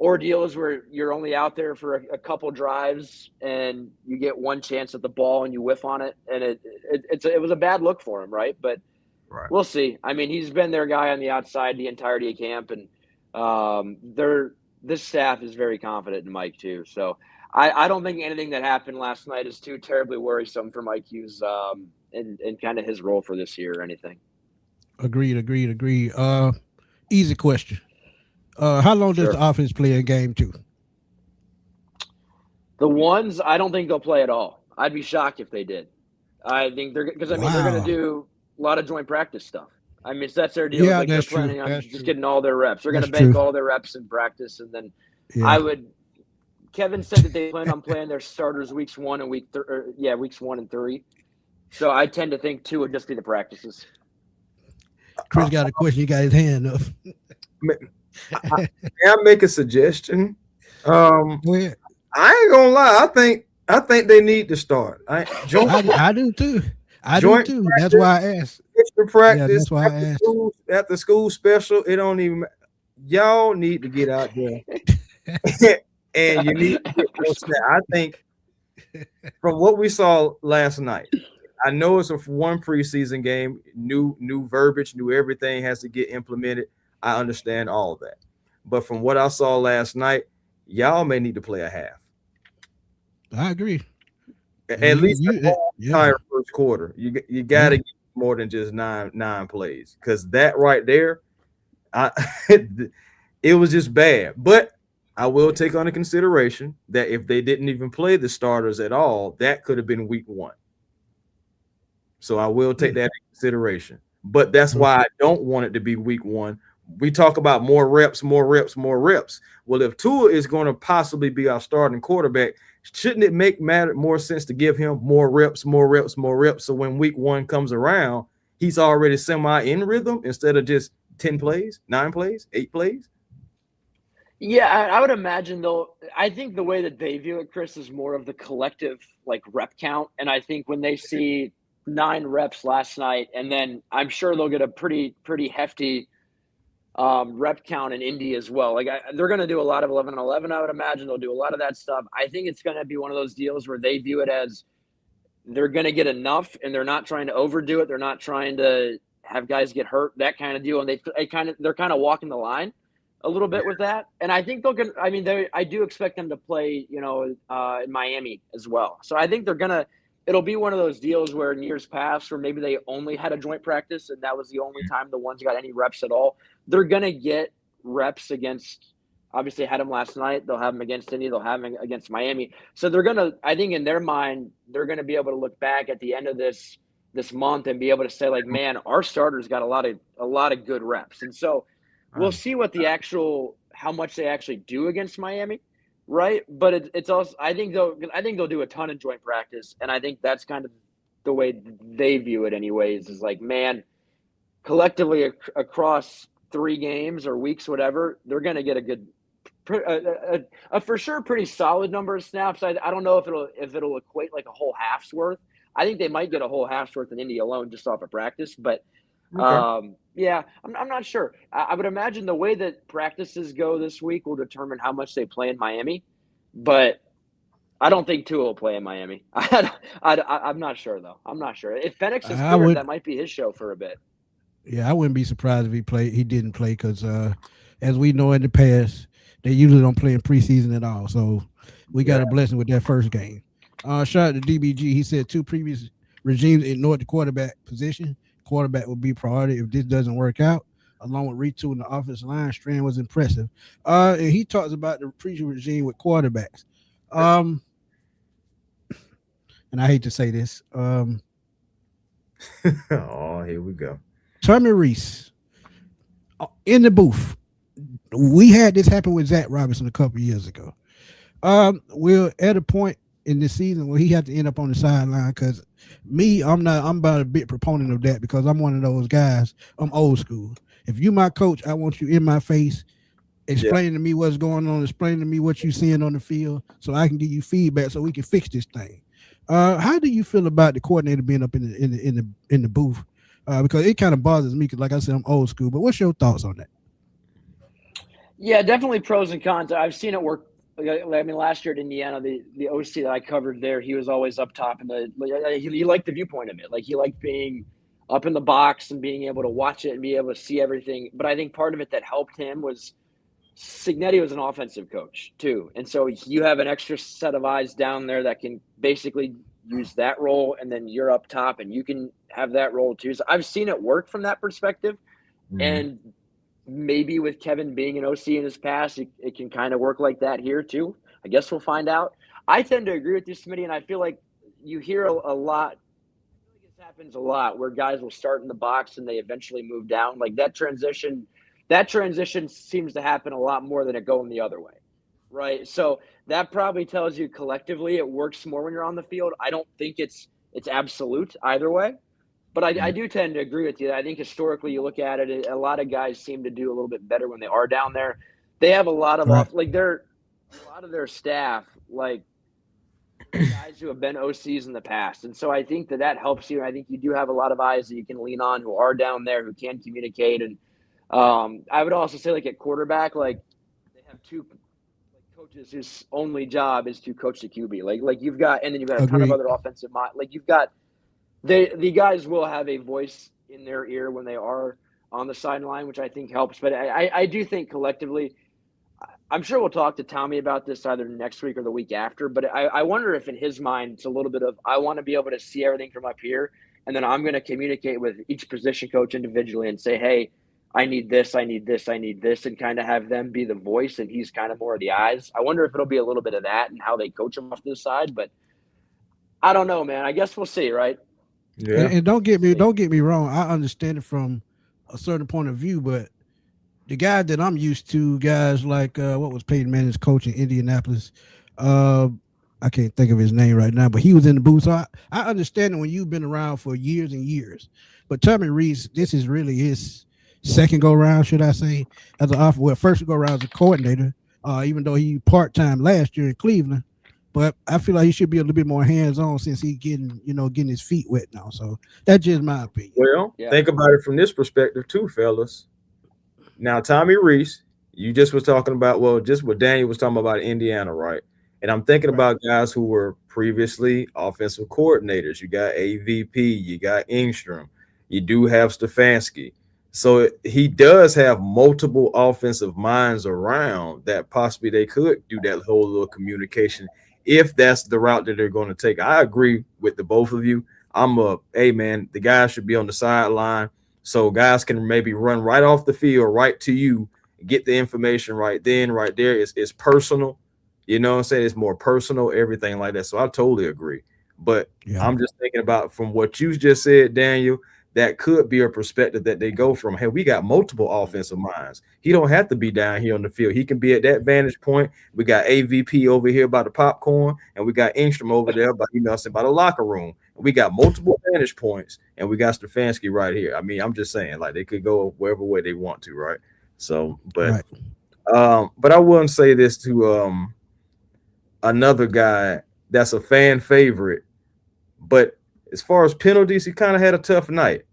ordeals where you're only out there for a couple drives and you get one chance at the ball and you whiff on it. And it was a bad look for him, right? But we'll see. I mean, he's been their guy on the outside the entirety of camp, and this staff is very confident in Mike too. So I don't think anything that happened last night is too terribly worrisome for Mike Hughes in kind of his role for this year or anything. Agreed. Easy question. How long does the offense play in game 2? The ones, I don't think they'll play at all. I'd be shocked if they did. I think they're going to do a lot of joint practice stuff. I mean, that's their deal. Yeah, like that's they're planning true. on That's just true. getting all their reps. They're going to That's bank true. all their reps in practice, and then Yeah. Kevin said that they plan on playing their starters weeks 1 and weeks 1 and 3. So I tend to think 2 would just be the practices. Chris got a question. He got his hand up. May I make a suggestion? Go ahead. I ain't gonna lie. I think they need to start. I do too. That's why I asked. Extra practice. Yeah, that's why I asked. After school special, it don't even. Y'all need to get out there, and you need to get more snap. I think from what we saw last night, I know it's a one preseason game, new verbiage, new everything has to get implemented. I understand all of that, but from what I saw last night, y'all may need to play a half. I agree. At least the entire first quarter. You got to get more than just nine plays, because that right there, it was just bad. But I will take under consideration that if they didn't even play the starters at all, that could have been week 1. So I will take that into consideration. But that's why I don't want it to be week 1. We talk about more reps. Well, if Tua is going to possibly be our starting quarterback, shouldn't it make more sense to give him more reps? So when week 1 comes around, he's already semi in rhythm instead of just 10 plays, 9 plays, 8 plays. Yeah, I would imagine though. I think the way that they view it, Chris, is more of the collective like rep count. And I think when they see 9 reps last night, and then I'm sure they'll get a pretty hefty rep count in Indy as well. Like they're going to do a lot of 11 and 11. I would imagine they'll do a lot of that stuff. I think it's going to be one of those deals where they view it as they're going to get enough, and they're not trying to overdo it. They're not trying to have guys get hurt, that kind of deal. And they're kind of walking the line a little bit with that. And I think I do expect them to play, in Miami as well. So I think it'll be one of those deals where in years past, where maybe they only had a joint practice and that was the only time the ones got any reps at all. They're going to get reps against, obviously had them last night. They'll have them against Indy. They'll have them against Miami. So they're going to, I think in their mind, they're going to be able to look back at the end of this month and be able to say like, man, our starters got a lot of good reps. And so we'll see what how much they actually do against Miami. Right. But it's also, I think they'll do a ton of joint practice. And I think that's kind of the way they view it anyways, is like, man, collectively across 3 games or weeks, whatever, they're going to get a good, for sure, pretty solid number of snaps. I don't know if it'll equate like a whole half's worth. I think they might get a whole half's worth in Indy alone just off of practice. But yeah, I'm not sure. I would imagine the way that practices go this week will determine how much they play in Miami, but I don't think Tua will play in Miami. I'm not sure though. I'm not sure. If Penix is cleared, that might be his show for a bit. Yeah, I wouldn't be surprised if he didn't play, because as we know in the past, they usually don't play in preseason at all. So we got a blessing with that first game. Shout out to DBG. He said 2 previous regimes ignored the quarterback position. Quarterback will be priority if this doesn't work out. Along with retooling the offensive line, Strand was impressive. And he talks about the previous regime with quarterbacks. And I hate to say this. Oh, here we go. Tommy Reese in the booth. We had this happen with Zach Robinson a couple years ago. We're at a point in this season where he had to end up on the sideline, because I'm about a bit proponent of that, because I'm one of those guys. I'm old school. If you my coach, I want you in my face explaining to me what's going on, explaining to me what you're seeing on the field, so I can give you feedback so we can fix this thing. How do you feel about the coordinator being up in the booth? Because it kind of bothers me, because like I said, I'm old school. But what's your thoughts on that? Yeah, definitely pros and cons. I've seen it work. I mean, last year at Indiana, the OC that I covered there, he was always up top, and he liked the viewpoint of it. Like, he liked being up in the box and being able to watch it and be able to see everything. But I think part of it that helped him was Signetti was an offensive coach too, and so you have an extra set of eyes down there that can basically use that role, and then you're up top and you can have that role too. So I've seen it work from that perspective, and maybe with Kevin being an OC in his past, it can kind of work like that here too. I guess we'll find out. I tend to agree with you, Smitty, and I feel like you hear a lot. I feel like this happens a lot where guys will start in the box and they eventually move down. Like that transition seems to happen a lot more than it going the other way, right? So that probably tells you collectively it works more when you're on the field. I don't think it's absolute either way, but I do tend to agree with you. I think historically you look at it, a lot of guys seem to do a little bit better when they are down there. They have a lot of a lot of their staff, like guys who have been OCs in the past, and so I think that helps you. I think you do have a lot of eyes that you can lean on who are down there, who can communicate. And I would also say, like at quarterback, like they have two coaches whose only job is to coach the QB. Like you've got, and then you've got a ton of other offensive mind. Like you've got, the guys will have a voice in their ear when they are on the sideline, which I think helps. But I do think collectively, I'm sure we'll talk to Tommy about this either next week or the week after. But I wonder if in his mind it's a little bit of, I want to be able to see everything from up here, and then I'm going to communicate with each position coach individually and say, hey, I need this, I need this, I need this, and kind of have them be the voice, and he's kind of more of the eyes. I wonder if it'll be a little bit of that and how they coach him off to the side, but I don't know, man. I guess we'll see, right? Yeah. And don't get me wrong. I understand it from a certain point of view, but the guy that I'm used to, guys like what was Peyton Manning's coach in Indianapolis? I can't think of his name right now, but he was in the booth. So I understand it when you've been around for years and years. But Tommy Rees, this is really his second go round, should I say, as an offer. Well, first go round as a coordinator, even though he part-time last year in Cleveland. But I feel like he should be a little bit more hands-on since he's getting his feet wet now. So that's just my opinion. Well, think about it from this perspective too, fellas. Now, Tommy Rees, you just was talking about, just what Daniel was talking about Indiana, right? And I'm thinking about guys who were previously offensive coordinators. You got AVP, you got Engstrom, you do have Stefanski. So he does have multiple offensive minds around that possibly they could do that whole little communication if that's the route that they're going to take. I agree with the both of you. Hey man, the guys should be on the sideline so guys can maybe run right off the field right to you, get the information right then, right there. It's personal. You know what I'm saying? It's more personal, everything like that. So I totally agree. But I'm just thinking about from what you just said, Daniel, that could be a perspective that they go from, hey, we got multiple offensive minds. He don't have to be down here on the field. He can be at that vantage point. We got AVP over here by the popcorn, and we got Engstrom over there by the locker room. We got multiple vantage points, and we got Stefanski right here. I mean, I'm just saying, like, they could go wherever way they want to, right? So, but I wouldn't say this to another guy that's a fan favorite, but as far as penalties, he kind of had a tough night.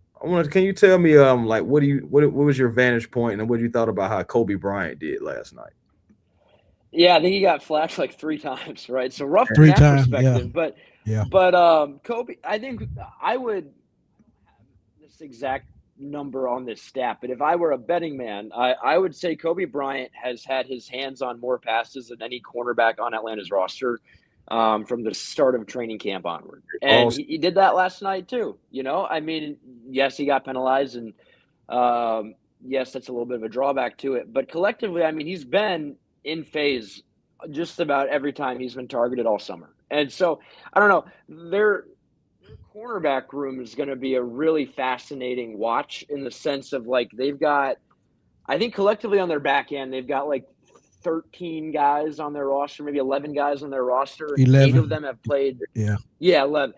Can you tell me, like, what was your vantage point and what you thought about how Kobe Bryant did last night? Yeah, I think he got flashed like 3 times, right? So rough from that perspective, but Kobe, I think I would have this exact number on this stat, but if I were a betting man, I would say Kobe Bryant has had his hands on more passes than any cornerback on Atlanta's roster from the start of training camp onward. And he did that last night too. I mean, yes, he got penalized, and yes, that's a little bit of a drawback to it. But collectively, I mean, he's been in phase just about every time he's been targeted all summer. And so, I don't know, their cornerback room is going to be a really fascinating watch in the sense of, like, they've got, I think collectively on their back end, they've got like 13 guys on their roster, maybe 11 guys on their roster. 11. 8 of them have played. 11.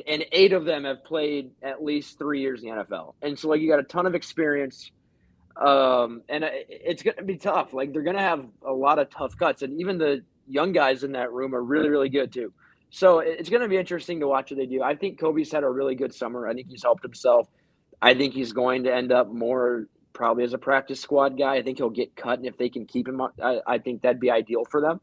And 8 of them have played at least 3 years in the NFL. And so, like, you got a ton of experience. And it's going to be tough. Like, they're going to have a lot of tough cuts, and even the young guys in that room are really, really good too. So it's going to be interesting to watch what they do. I think Kobe's had a really good summer. I think he's helped himself. I think he's going to end up more probably as a practice squad guy. I think he'll get cut, and if they can keep him, I think that'd be ideal for them.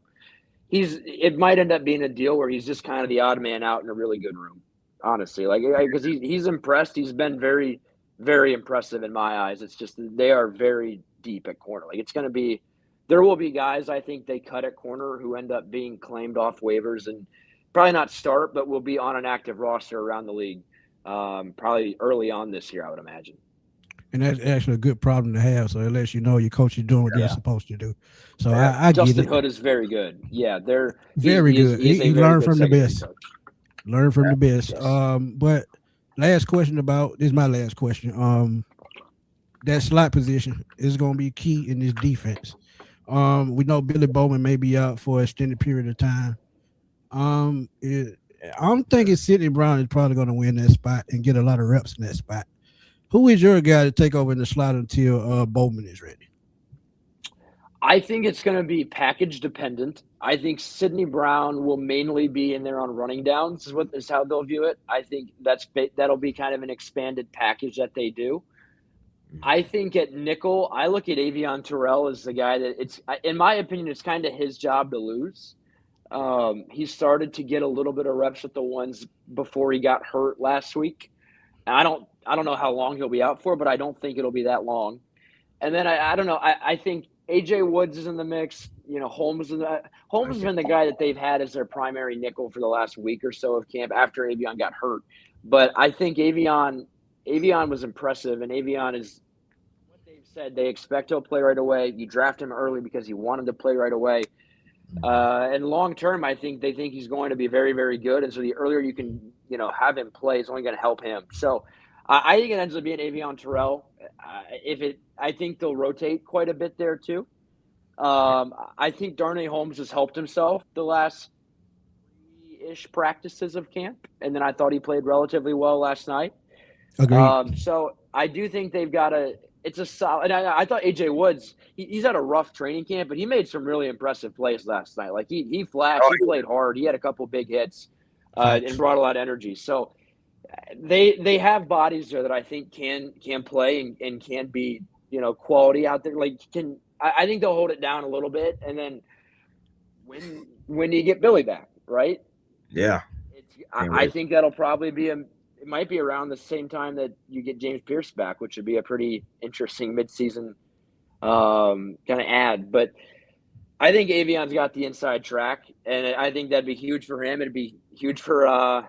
It might end up being a deal where he's just kind of the odd man out in a really good room, honestly. Like, because he's impressed. He's been very, very impressive in my eyes. It's just they are very deep at corner. Like, it's going to be there will be guys I think they cut at corner who end up being claimed off waivers and probably not start, but will be on an active roster around the league probably early on this year, I would imagine. And that's actually a good problem to have. So it lets you know your coach is doing what they're supposed to do. So Yeah. I get Justin it. Hood is very good. Yeah, they're Very good. He's a He very learned good from the secondary best. coach. Learn from the best. Yes. But last question about this is my last question. That slot position is going to be key in this defense. We know Billy Bowman may be out for an extended period of time. I'm thinking Sidney Brown is probably going to win that spot and get a lot of reps in that spot. Who is your guy to take over in the slot until Bowman is ready? I think it's going to be package dependent. I think Sidney Brown will mainly be in there on running downs. Is how they'll view it. I think that'll be kind of an expanded package that they do. I think at nickel, I look at Avion Terrell as the guy that in my opinion, it's kind of his job to lose. He started to get a little bit of reps with the ones before he got hurt last week. And I don't know how long he'll be out for, but I don't think it'll be that long. And then I don't know. I think AJ Woods is in the mix. You know, Holmes has been the guy that they've had as their primary nickel for the last week or so of camp after Avion got hurt. But I think Avion was impressive, and Avion is what they've said. They expect he'll play right away. You draft him early because he wanted to play right away. And long term, I think they think he's going to be very, very good. And so the earlier you can, have him play, it's only going to help him. So I think it ends up being Avion Terrell. I think they'll rotate quite a bit there too. I think Darnay Holmes has helped himself the last 3-ish practices of camp, and then I thought he played relatively well last night. Agreed. So I do think they've got it's a solid. And I thought AJ Woods, he's had a rough training camp, but he made some really impressive plays last night. Like he flashed, he played hard, he had a couple big hits, and brought a lot of energy. So they have bodies there that I think can play and can be quality out there. Like I think they'll hold it down a little bit, and then when you get Billy back, right? Yeah. I think that'll probably be it might be around the same time that you get James Pierce back, which would be a pretty interesting midseason kind of add. But I think Avion's got the inside track, and I think that'd be huge for him. It'd be huge for I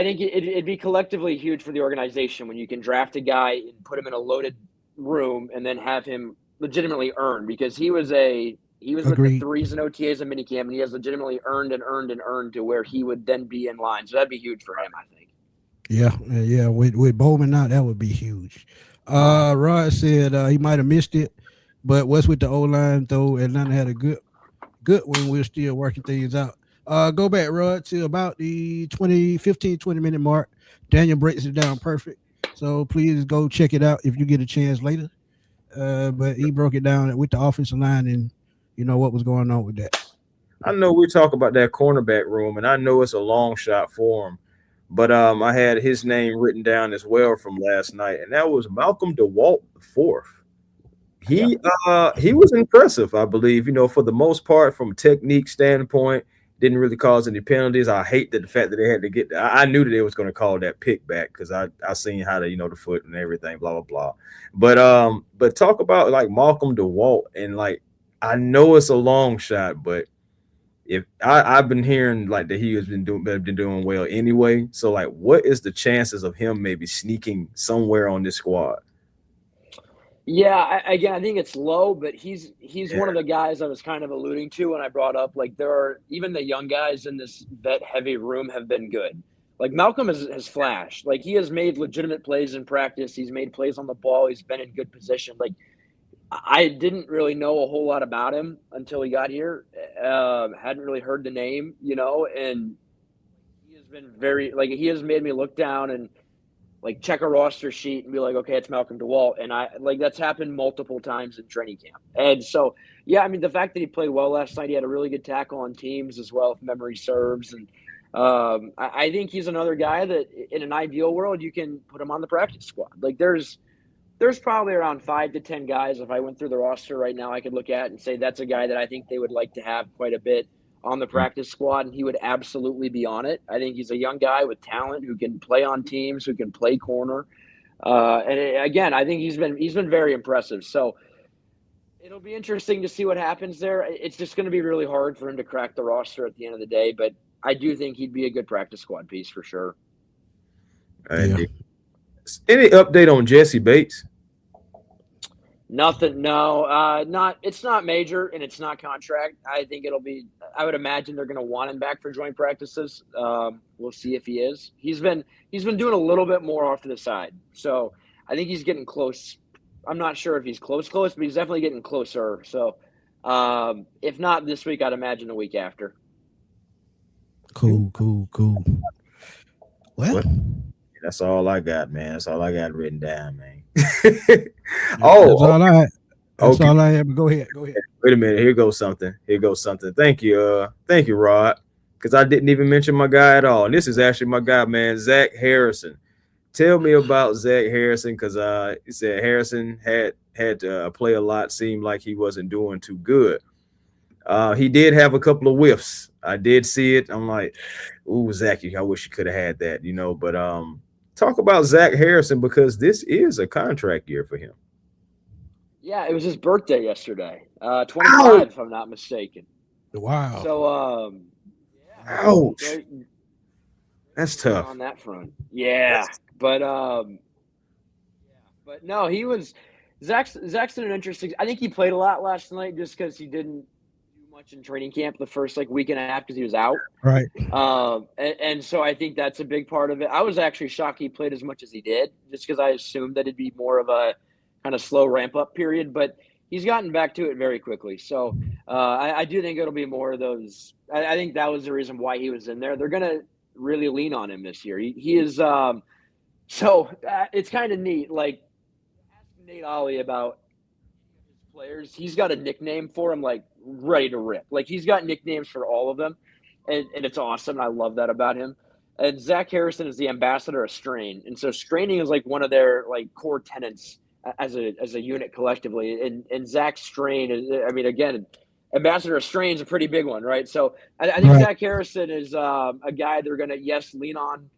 think it'd be collectively huge for the organization when you can draft a guy and put him in a loaded room and then have him legitimately earn, because he was with the threes and OTAs and minicamp, and he has legitimately earned to where he would then be in line. So that'd be huge for him, I think. Yeah. With Bowman out, that would be huge. Rod said he might have missed it, but what's with the O-line though? Atlanta had a good one. We're still working things out. Go back, Rod, to about the 20 minute mark. Daniel breaks it down perfect. So please go check it out if you get a chance later. But he broke it down with the offensive line and what was going on with that. I know we talk about that cornerback room, and I know it's a long shot for him, but I had his name written down as well from last night, and that was Malcolm DeWalt IV. He was impressive, I believe. For the most part, from a technique standpoint, didn't really cause any penalties. I hate the fact that they had to get. I knew that they was going to call that pick back because I seen how to the foot and everything, blah blah blah. But talk about like Malcolm DeWalt, and like I know it's a long shot, but if I've been hearing like that he has been doing well anyway. So like, what is the chances of him maybe sneaking somewhere on this squad? Yeah, I think it's low, but he's one of the guys I was kind of alluding to when I brought up, like, there are even the young guys in this vet heavy room have been good. Like Malcolm has flashed. Like he has made legitimate plays in practice. He's made plays on the ball. He's been in good position. Like I didn't really know a whole lot about him until he got here. Hadn't really heard the name, and he has been he has made me look down and like check a roster sheet and be like, okay, it's Malcolm DeWalt. And that's happened multiple times in training camp. And so, yeah, I mean, the fact that he played well last night, he had a really good tackle on teams as well, if memory serves. And I think he's another guy that in an ideal world, you can put him on the practice squad. Like there's probably around 5 to 10 guys. If I went through the roster right now, I could look at and say, that's a guy that I think they would like to have quite a bit on the practice squad, and he would absolutely be on it. I think he's a young guy with talent who can play on teams, who can play corner. Again, I think he's been very impressive. So it'll be interesting to see what happens there. It's just going to be really hard for him to crack the roster at the end of the day, but I do think he'd be a good practice squad piece for sure. Yeah. Any update on Jesse Bates? Nothing. No, it's not major and it's not contract. I think I would imagine they're going to want him back for joint practices. We'll see if he is. He's been doing a little bit more off to the side. So I think he's getting close. I'm not sure if he's close, but he's definitely getting closer. So if not this week, I'd imagine the week after. Cool. Well, that's all I got, man. That's all I got written down, man. That's all I have. Go ahead. Wait a minute. Here goes something. Thank you, Rod. Because I didn't even mention my guy at all. And this is actually my guy, man, Zach Harrison. Tell me about Zach Harrison, because he said Harrison had to play a lot. Seemed like he wasn't doing too good. He did have a couple of whiffs. I did see it. I'm like, ooh, Zach, I wish you could have had that, But talk about Zach Harrison, because this is a contract year for him. Yeah, it was his birthday yesterday. 25, if I'm not mistaken. Wow. So, ouch. That's tough on that front. Yeah, but no, he was Zach's an interesting. I think he played a lot last night just because he didn't do much in training camp the first week and a half because he was out. Right. And so I think that's a big part of it. I was actually shocked he played as much as he did, just because I assumed that it'd be more of a kind of slow ramp up period, but he's gotten back to it very quickly. So I do think it'll be more of those. I think that was the reason why he was in there. They're going to really lean on him this year. He is so it's kind of neat. Like, ask Nate Ollie about his players. He's got a nickname for him, like ready to rip. Like, he's got nicknames for all of them, and it's awesome. I love that about him. And Zach Harrison is the ambassador of Strain, and so Straining is like one of their core tenets as a unit collectively. And Zach Strain is, I mean, again, ambassador of Strain is a pretty big one, right? So I think Zach Harrison is a guy they're going to lean on.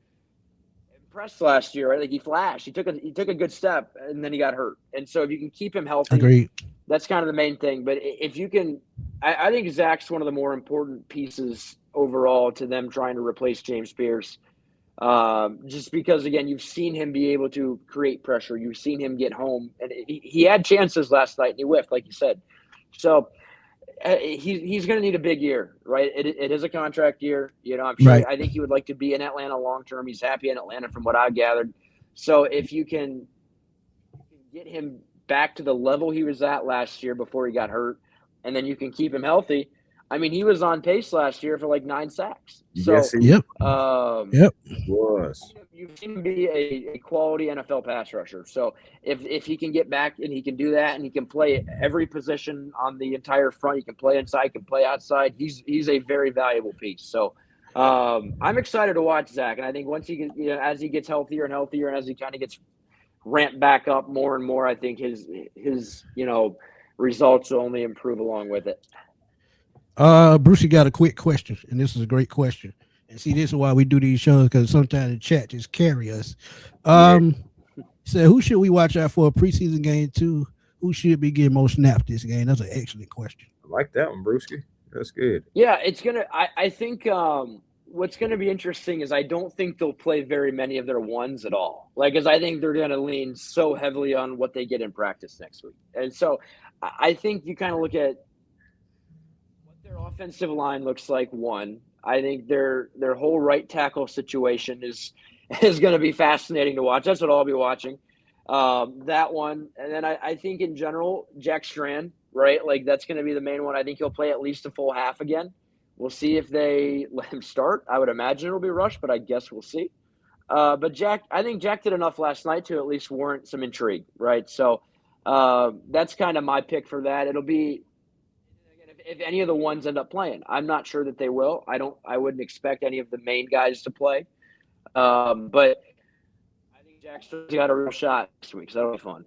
Impressed last year, right? Like, he flashed. He took a good step, and then he got hurt. And so if you can keep him healthy, agreed. That's kind of the main thing. But if you can, I think Zach's one of the more important pieces overall to them trying to replace James Pierce. Just because, again, you've seen him be able to create pressure. You've seen him get home, and he had chances last night and he whiffed, like you said. So he's going to need a big year, right? It is a contract year. I'm sure. Right. I think he would like to be in Atlanta long term. He's happy in Atlanta from what I've gathered. So if you can get him back to the level he was at last year before he got hurt, and then you can keep him healthy. I mean, he was on pace last year for 9 sacks. So, yes, yep. Was. You've seen him be a quality NFL pass rusher. So if he can get back and he can do that and he can play every position on the entire front, he can play inside, he can play outside. He's a very valuable piece. So I'm excited to watch Zach. And I think once he gets, as he gets healthier and healthier, and as he kind of gets ramped back up more and more, I think his results will only improve along with it. Brucey got a quick question, and this is a great question. And see, this is why we do these shows, because sometimes the chat just carry us. So who should we watch out for a preseason game too? Who should be getting most snaps this game? That's an excellent question. I like that one, Brucey. That's good. Yeah, it's gonna. I think what's gonna be interesting is I don't think they'll play very many of their ones at all. Because I think they're gonna lean so heavily on what they get in practice next week, and so I think you kind of look at their offensive line looks like. One, I think their whole right tackle situation is going to be fascinating to watch. That's what I'll be watching. That one, and then I think in general, Jack Strand, right? That's going to be the main one. I think he'll play at least a full half again. We'll see if they let him start. I would imagine it'll be rushed, but I guess we'll see. But I think Jack did enough last night to at least warrant some intrigue, right? So that's kind of my pick for that. It'll be if any of the ones end up playing. I'm not sure that they will. I wouldn't expect any of the main guys to play. But I think Jack's got a real shot this week, so that'll be fun.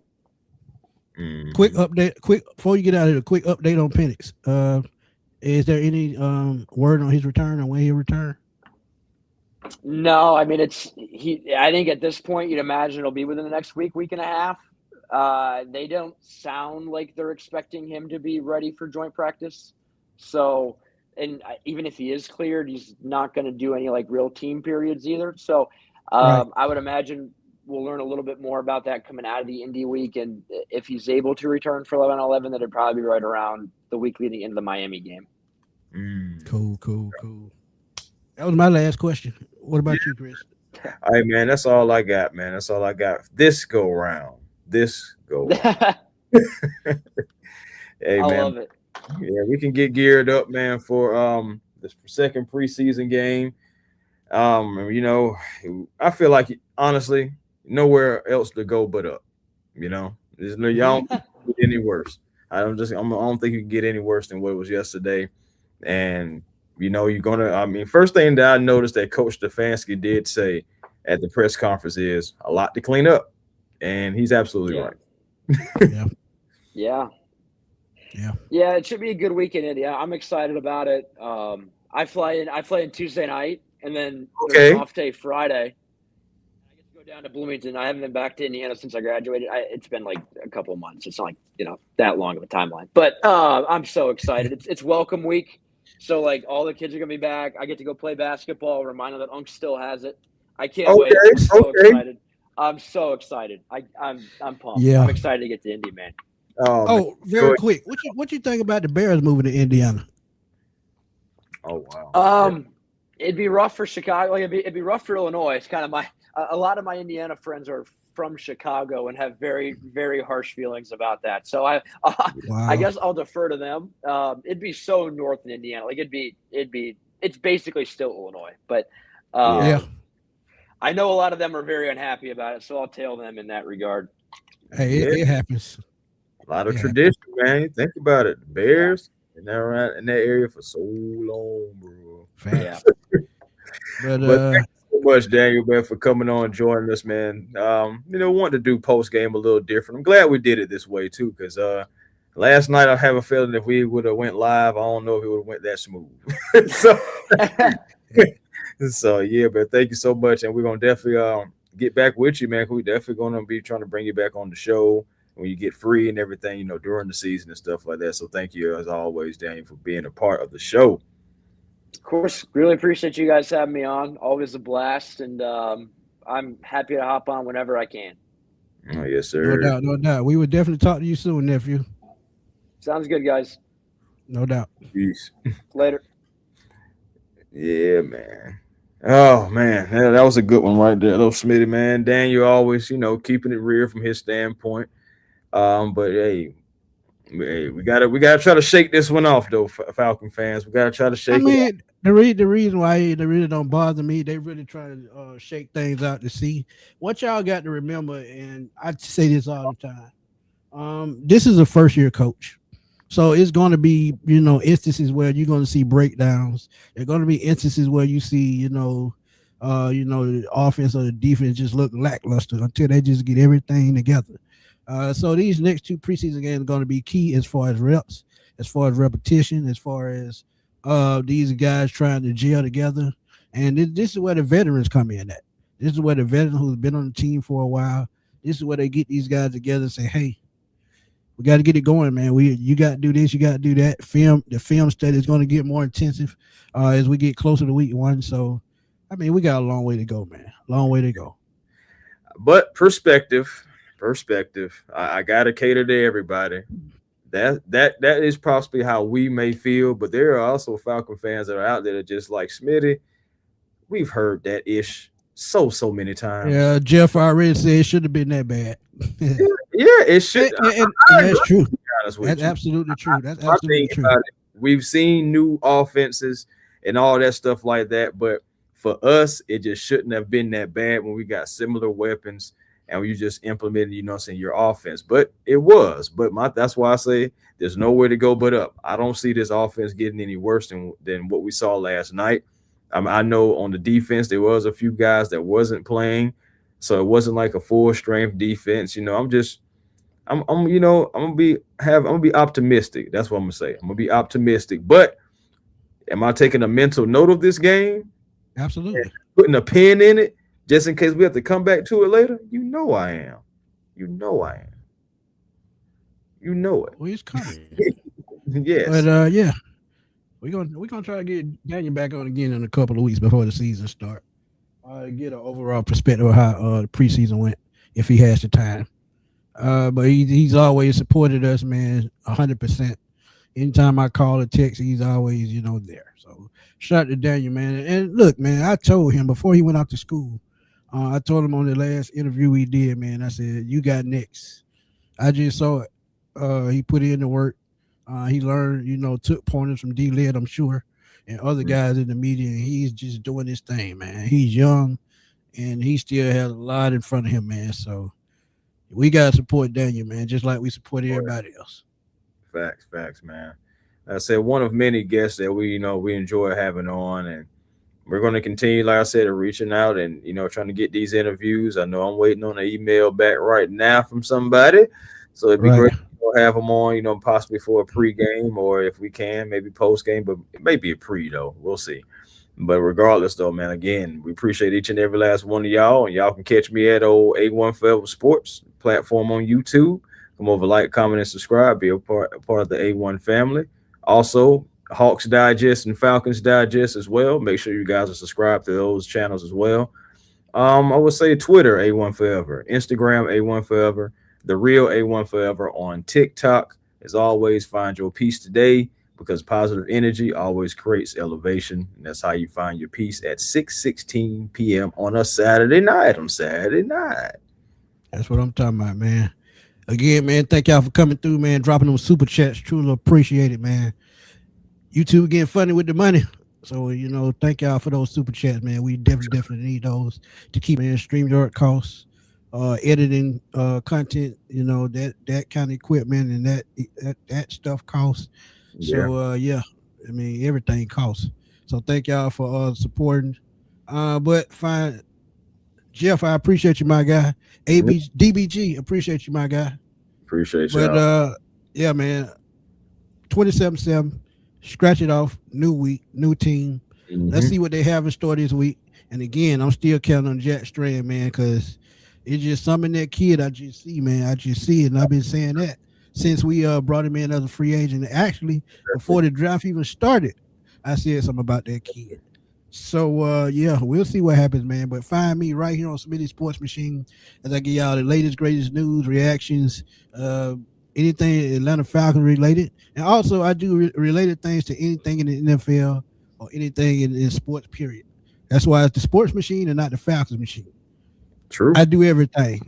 Quick update. Before you get out of here, quick update on Penix. Is there any word on his return and when he'll return? No, I mean I think at this point you'd imagine it'll be within the next week and a half. They don't sound like they're expecting him to be ready for joint practice. So, and even if he is cleared, he's not going to do any like real team periods either. So, Right. I would imagine we'll learn a little bit more about that coming out of the Indy week. And if he's able to return for 11-11, that'd probably be right around the week leading into the Miami game. Cool. That was my last question. What about you, Chris? All right, man. That's all I got, man. That's all I got. This go round. Hey, I man. love it. Yeah, we can get geared up, man, for this second preseason game. You know, I feel like honestly, nowhere else to go but up. You know, there's no y'all don't get any worse. I don't think you can get any worse than what it was yesterday. And you know, first thing that I noticed that Coach Stefanski did say at the press conference is a lot to clean up. And he's absolutely right. Yeah. Yeah, it should be a good weekend, Indy. I'm excited about it. I fly in Tuesday night, and then there's an off day Friday. I get to go down to Bloomington. I haven't been back to Indiana since I graduated. It's been like a couple of months. It's not like that long of a timeline. But I'm so excited. It's welcome week, so like all the kids are gonna be back. I get to go play basketball. Reminder that Unc still has it. I can't wait. I'm so excited. I'm so excited. I'm pumped. Yeah. I'm excited to get to Indy, man. Very quick. What you think about the Bears moving to Indiana? Oh wow. It'd be rough for Chicago. It'd be rough for Illinois. It's kind of a lot of my Indiana friends are from Chicago and have very, very harsh feelings about that. So I guess I'll defer to them. It'd be so north in Indiana. Like it's basically still Illinois, but I know a lot of them are very unhappy about it, so I'll tail them in that regard. Hey, it happens. A lot of tradition, man. Think about it. The Bears and they're around in that area for so long, bro. Yeah. But thank you so much, Daniel, man, for coming on and joining us, man. Wanted to do post game a little different. I'm glad we did it this way too, because last night I have a feeling if we would have went live, I don't know if it would have went that smooth. So yeah, but thank you so much, and we're gonna definitely get back with you, man. We're definitely gonna be trying to bring you back on the show when you get free and everything, during the season and stuff like that. So thank you as always, Daniel, for being a part of the show. Of course, really appreciate you guys having me on. Always a blast, and I'm happy to hop on whenever I can. Oh yes, sir. No doubt. We would definitely talk to you soon, nephew. Sounds good, guys. No doubt. Peace. Later. Yeah, man. Oh man, that was a good one right there, little Smitty, man. Daniel always, keeping it real from his standpoint. But hey, we gotta try to shake this one off, though, Falcon fans. We gotta try to shake it off. The reason why they really don't bother me, they really try to shake things out to see. What y'all got to remember, and I say this all the time. This is a first year coach. So it's going to be, instances where you're going to see breakdowns. There are going to be instances where you see, the offense or the defense just look lackluster until they just get everything together. So these next two preseason games are going to be key as far as reps, as far as repetition, as far as these guys trying to gel together. And this is where the veterans come in at. This is where the veteran who's been on the team for a while, this is where they get these guys together and say, hey, we got to get it going, man. You got to do this, you got to do that. The film study is going to get more intensive as we get closer to week one. So, we got a long way to go, man. Long way to go. But perspective. I got to cater to everybody. That is possibly how we may feel, but there are also Falcon fans that are out there that just like Smitty. We've heard that ish so many times. Yeah, Jeff already said it should have been that bad. Yeah, it should. And that's true. That's absolutely true. That's absolutely true. We've seen new offenses and all that stuff like that, but for us, it just shouldn't have been that bad when we got similar weapons and you just implemented, you know what I'm saying, your offense. But it was. But that's why I say there's nowhere to go but up. I don't see this offense getting any worse than what we saw last night. I know on the defense there was a few guys that wasn't playing, so it wasn't like a full strength defense. You know, I'm gonna be optimistic. That's what I'm gonna say. I'm gonna be optimistic. But am I taking a mental note of this game? Absolutely. Putting a pin in it just in case we have to come back to it later? You know I am. You know I am. You know it. Well, he's coming. Yes. But yeah. We're gonna try to get Daniel back on again in a couple of weeks before the season start. Get an overall perspective of how the preseason went if he has the time. But he's always supported us, man, 100%. Anytime I call or text, he's always, there. So shout out to Daniel, man. And look, man, I told him before he went out to school, I told him on the last interview we did, man, I said, you got next. I just saw it. He put in the work. He learned, took pointers from D-Led, I'm sure, and other guys in the media, and he's just doing his thing, man. He's young, and he still has a lot in front of him, man. So we got to support Daniel, man, just like we support everybody else. Facts, man. I said one of many guests that we enjoy having on, and we're going to continue, like I said, reaching out and, trying to get these interviews. I know I'm waiting on an email back right now from somebody, so it'd be great. We'll have them on, possibly for a pregame, or if we can, maybe postgame, but it may be a pre though. We'll see. But regardless, though, man, again, we appreciate each and every last one of y'all, and y'all can catch me at A1 Forever Sports platform on YouTube. Come over, like, comment, and subscribe. Be a part of the A1 family. Also, Hawks Digest and Falcons Digest as well. Make sure you guys are subscribed to those channels as well. I would say Twitter A1 Forever, Instagram A1 Forever. The real A1 Forever on TikTok. As always, find your peace today, because positive energy always creates elevation. And that's how you find your peace at 6:16 p.m. on a Saturday night. That's what I'm talking about, man. Again, man, thank y'all for coming through, man, dropping them super chats. Truly appreciate it, man. You two getting funny with the money. So, thank y'all for those super chats, man. We definitely need those to keep, man, StreamYard costs. Editing content, that kind of equipment and that stuff costs. So I mean, everything costs. So thank y'all for supporting. But fine, Jeff, I appreciate you, my guy. DBG, appreciate you, my guy. Appreciate you. But yeah, man, 27-7, scratch it off. New week, new team. Let's see what they have in store this week. And again, I'm still counting on Jack Strand, man, because it's just something that kid I just see, man. I just see it, and I've been saying that since we brought him in as a free agent. Actually, before the draft even started, I said something about that kid. So, yeah, we'll see what happens, man. But find me right here on Smitty Sports Machine as I give y'all the latest, greatest news, reactions, anything Atlanta Falcons related. And also, I do related things to anything in the NFL or anything in sports, period. That's why it's the Sports Machine and not the Falcons Machine. True. I do everything.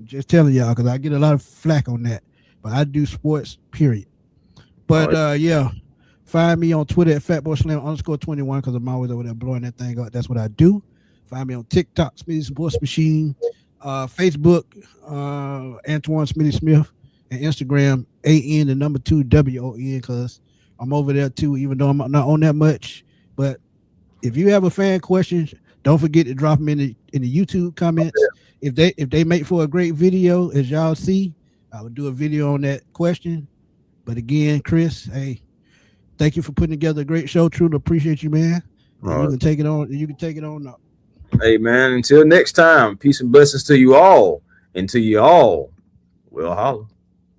Just telling y'all, because I get a lot of flack on that. But I do sports, period. But yeah, find me on Twitter at FatBoySlam_21, because I'm always over there blowing that thing up. That's what I do. Find me on TikTok, Smitty Sports Machine, Facebook, Antoine Smitty Smith, and Instagram, AN2WON, because I'm over there too, even though I'm not on that much. But if you have a fan question, don't forget to drop them in the YouTube comments. If they make for a great video, as y'all see, I will do a video on that question. But again, Chris, hey, thank you for putting together a great show. Truly appreciate you, man. You can take it on. You can take it on up. Hey, man. Until next time, peace and blessings to you all. And to you all, we'll holler.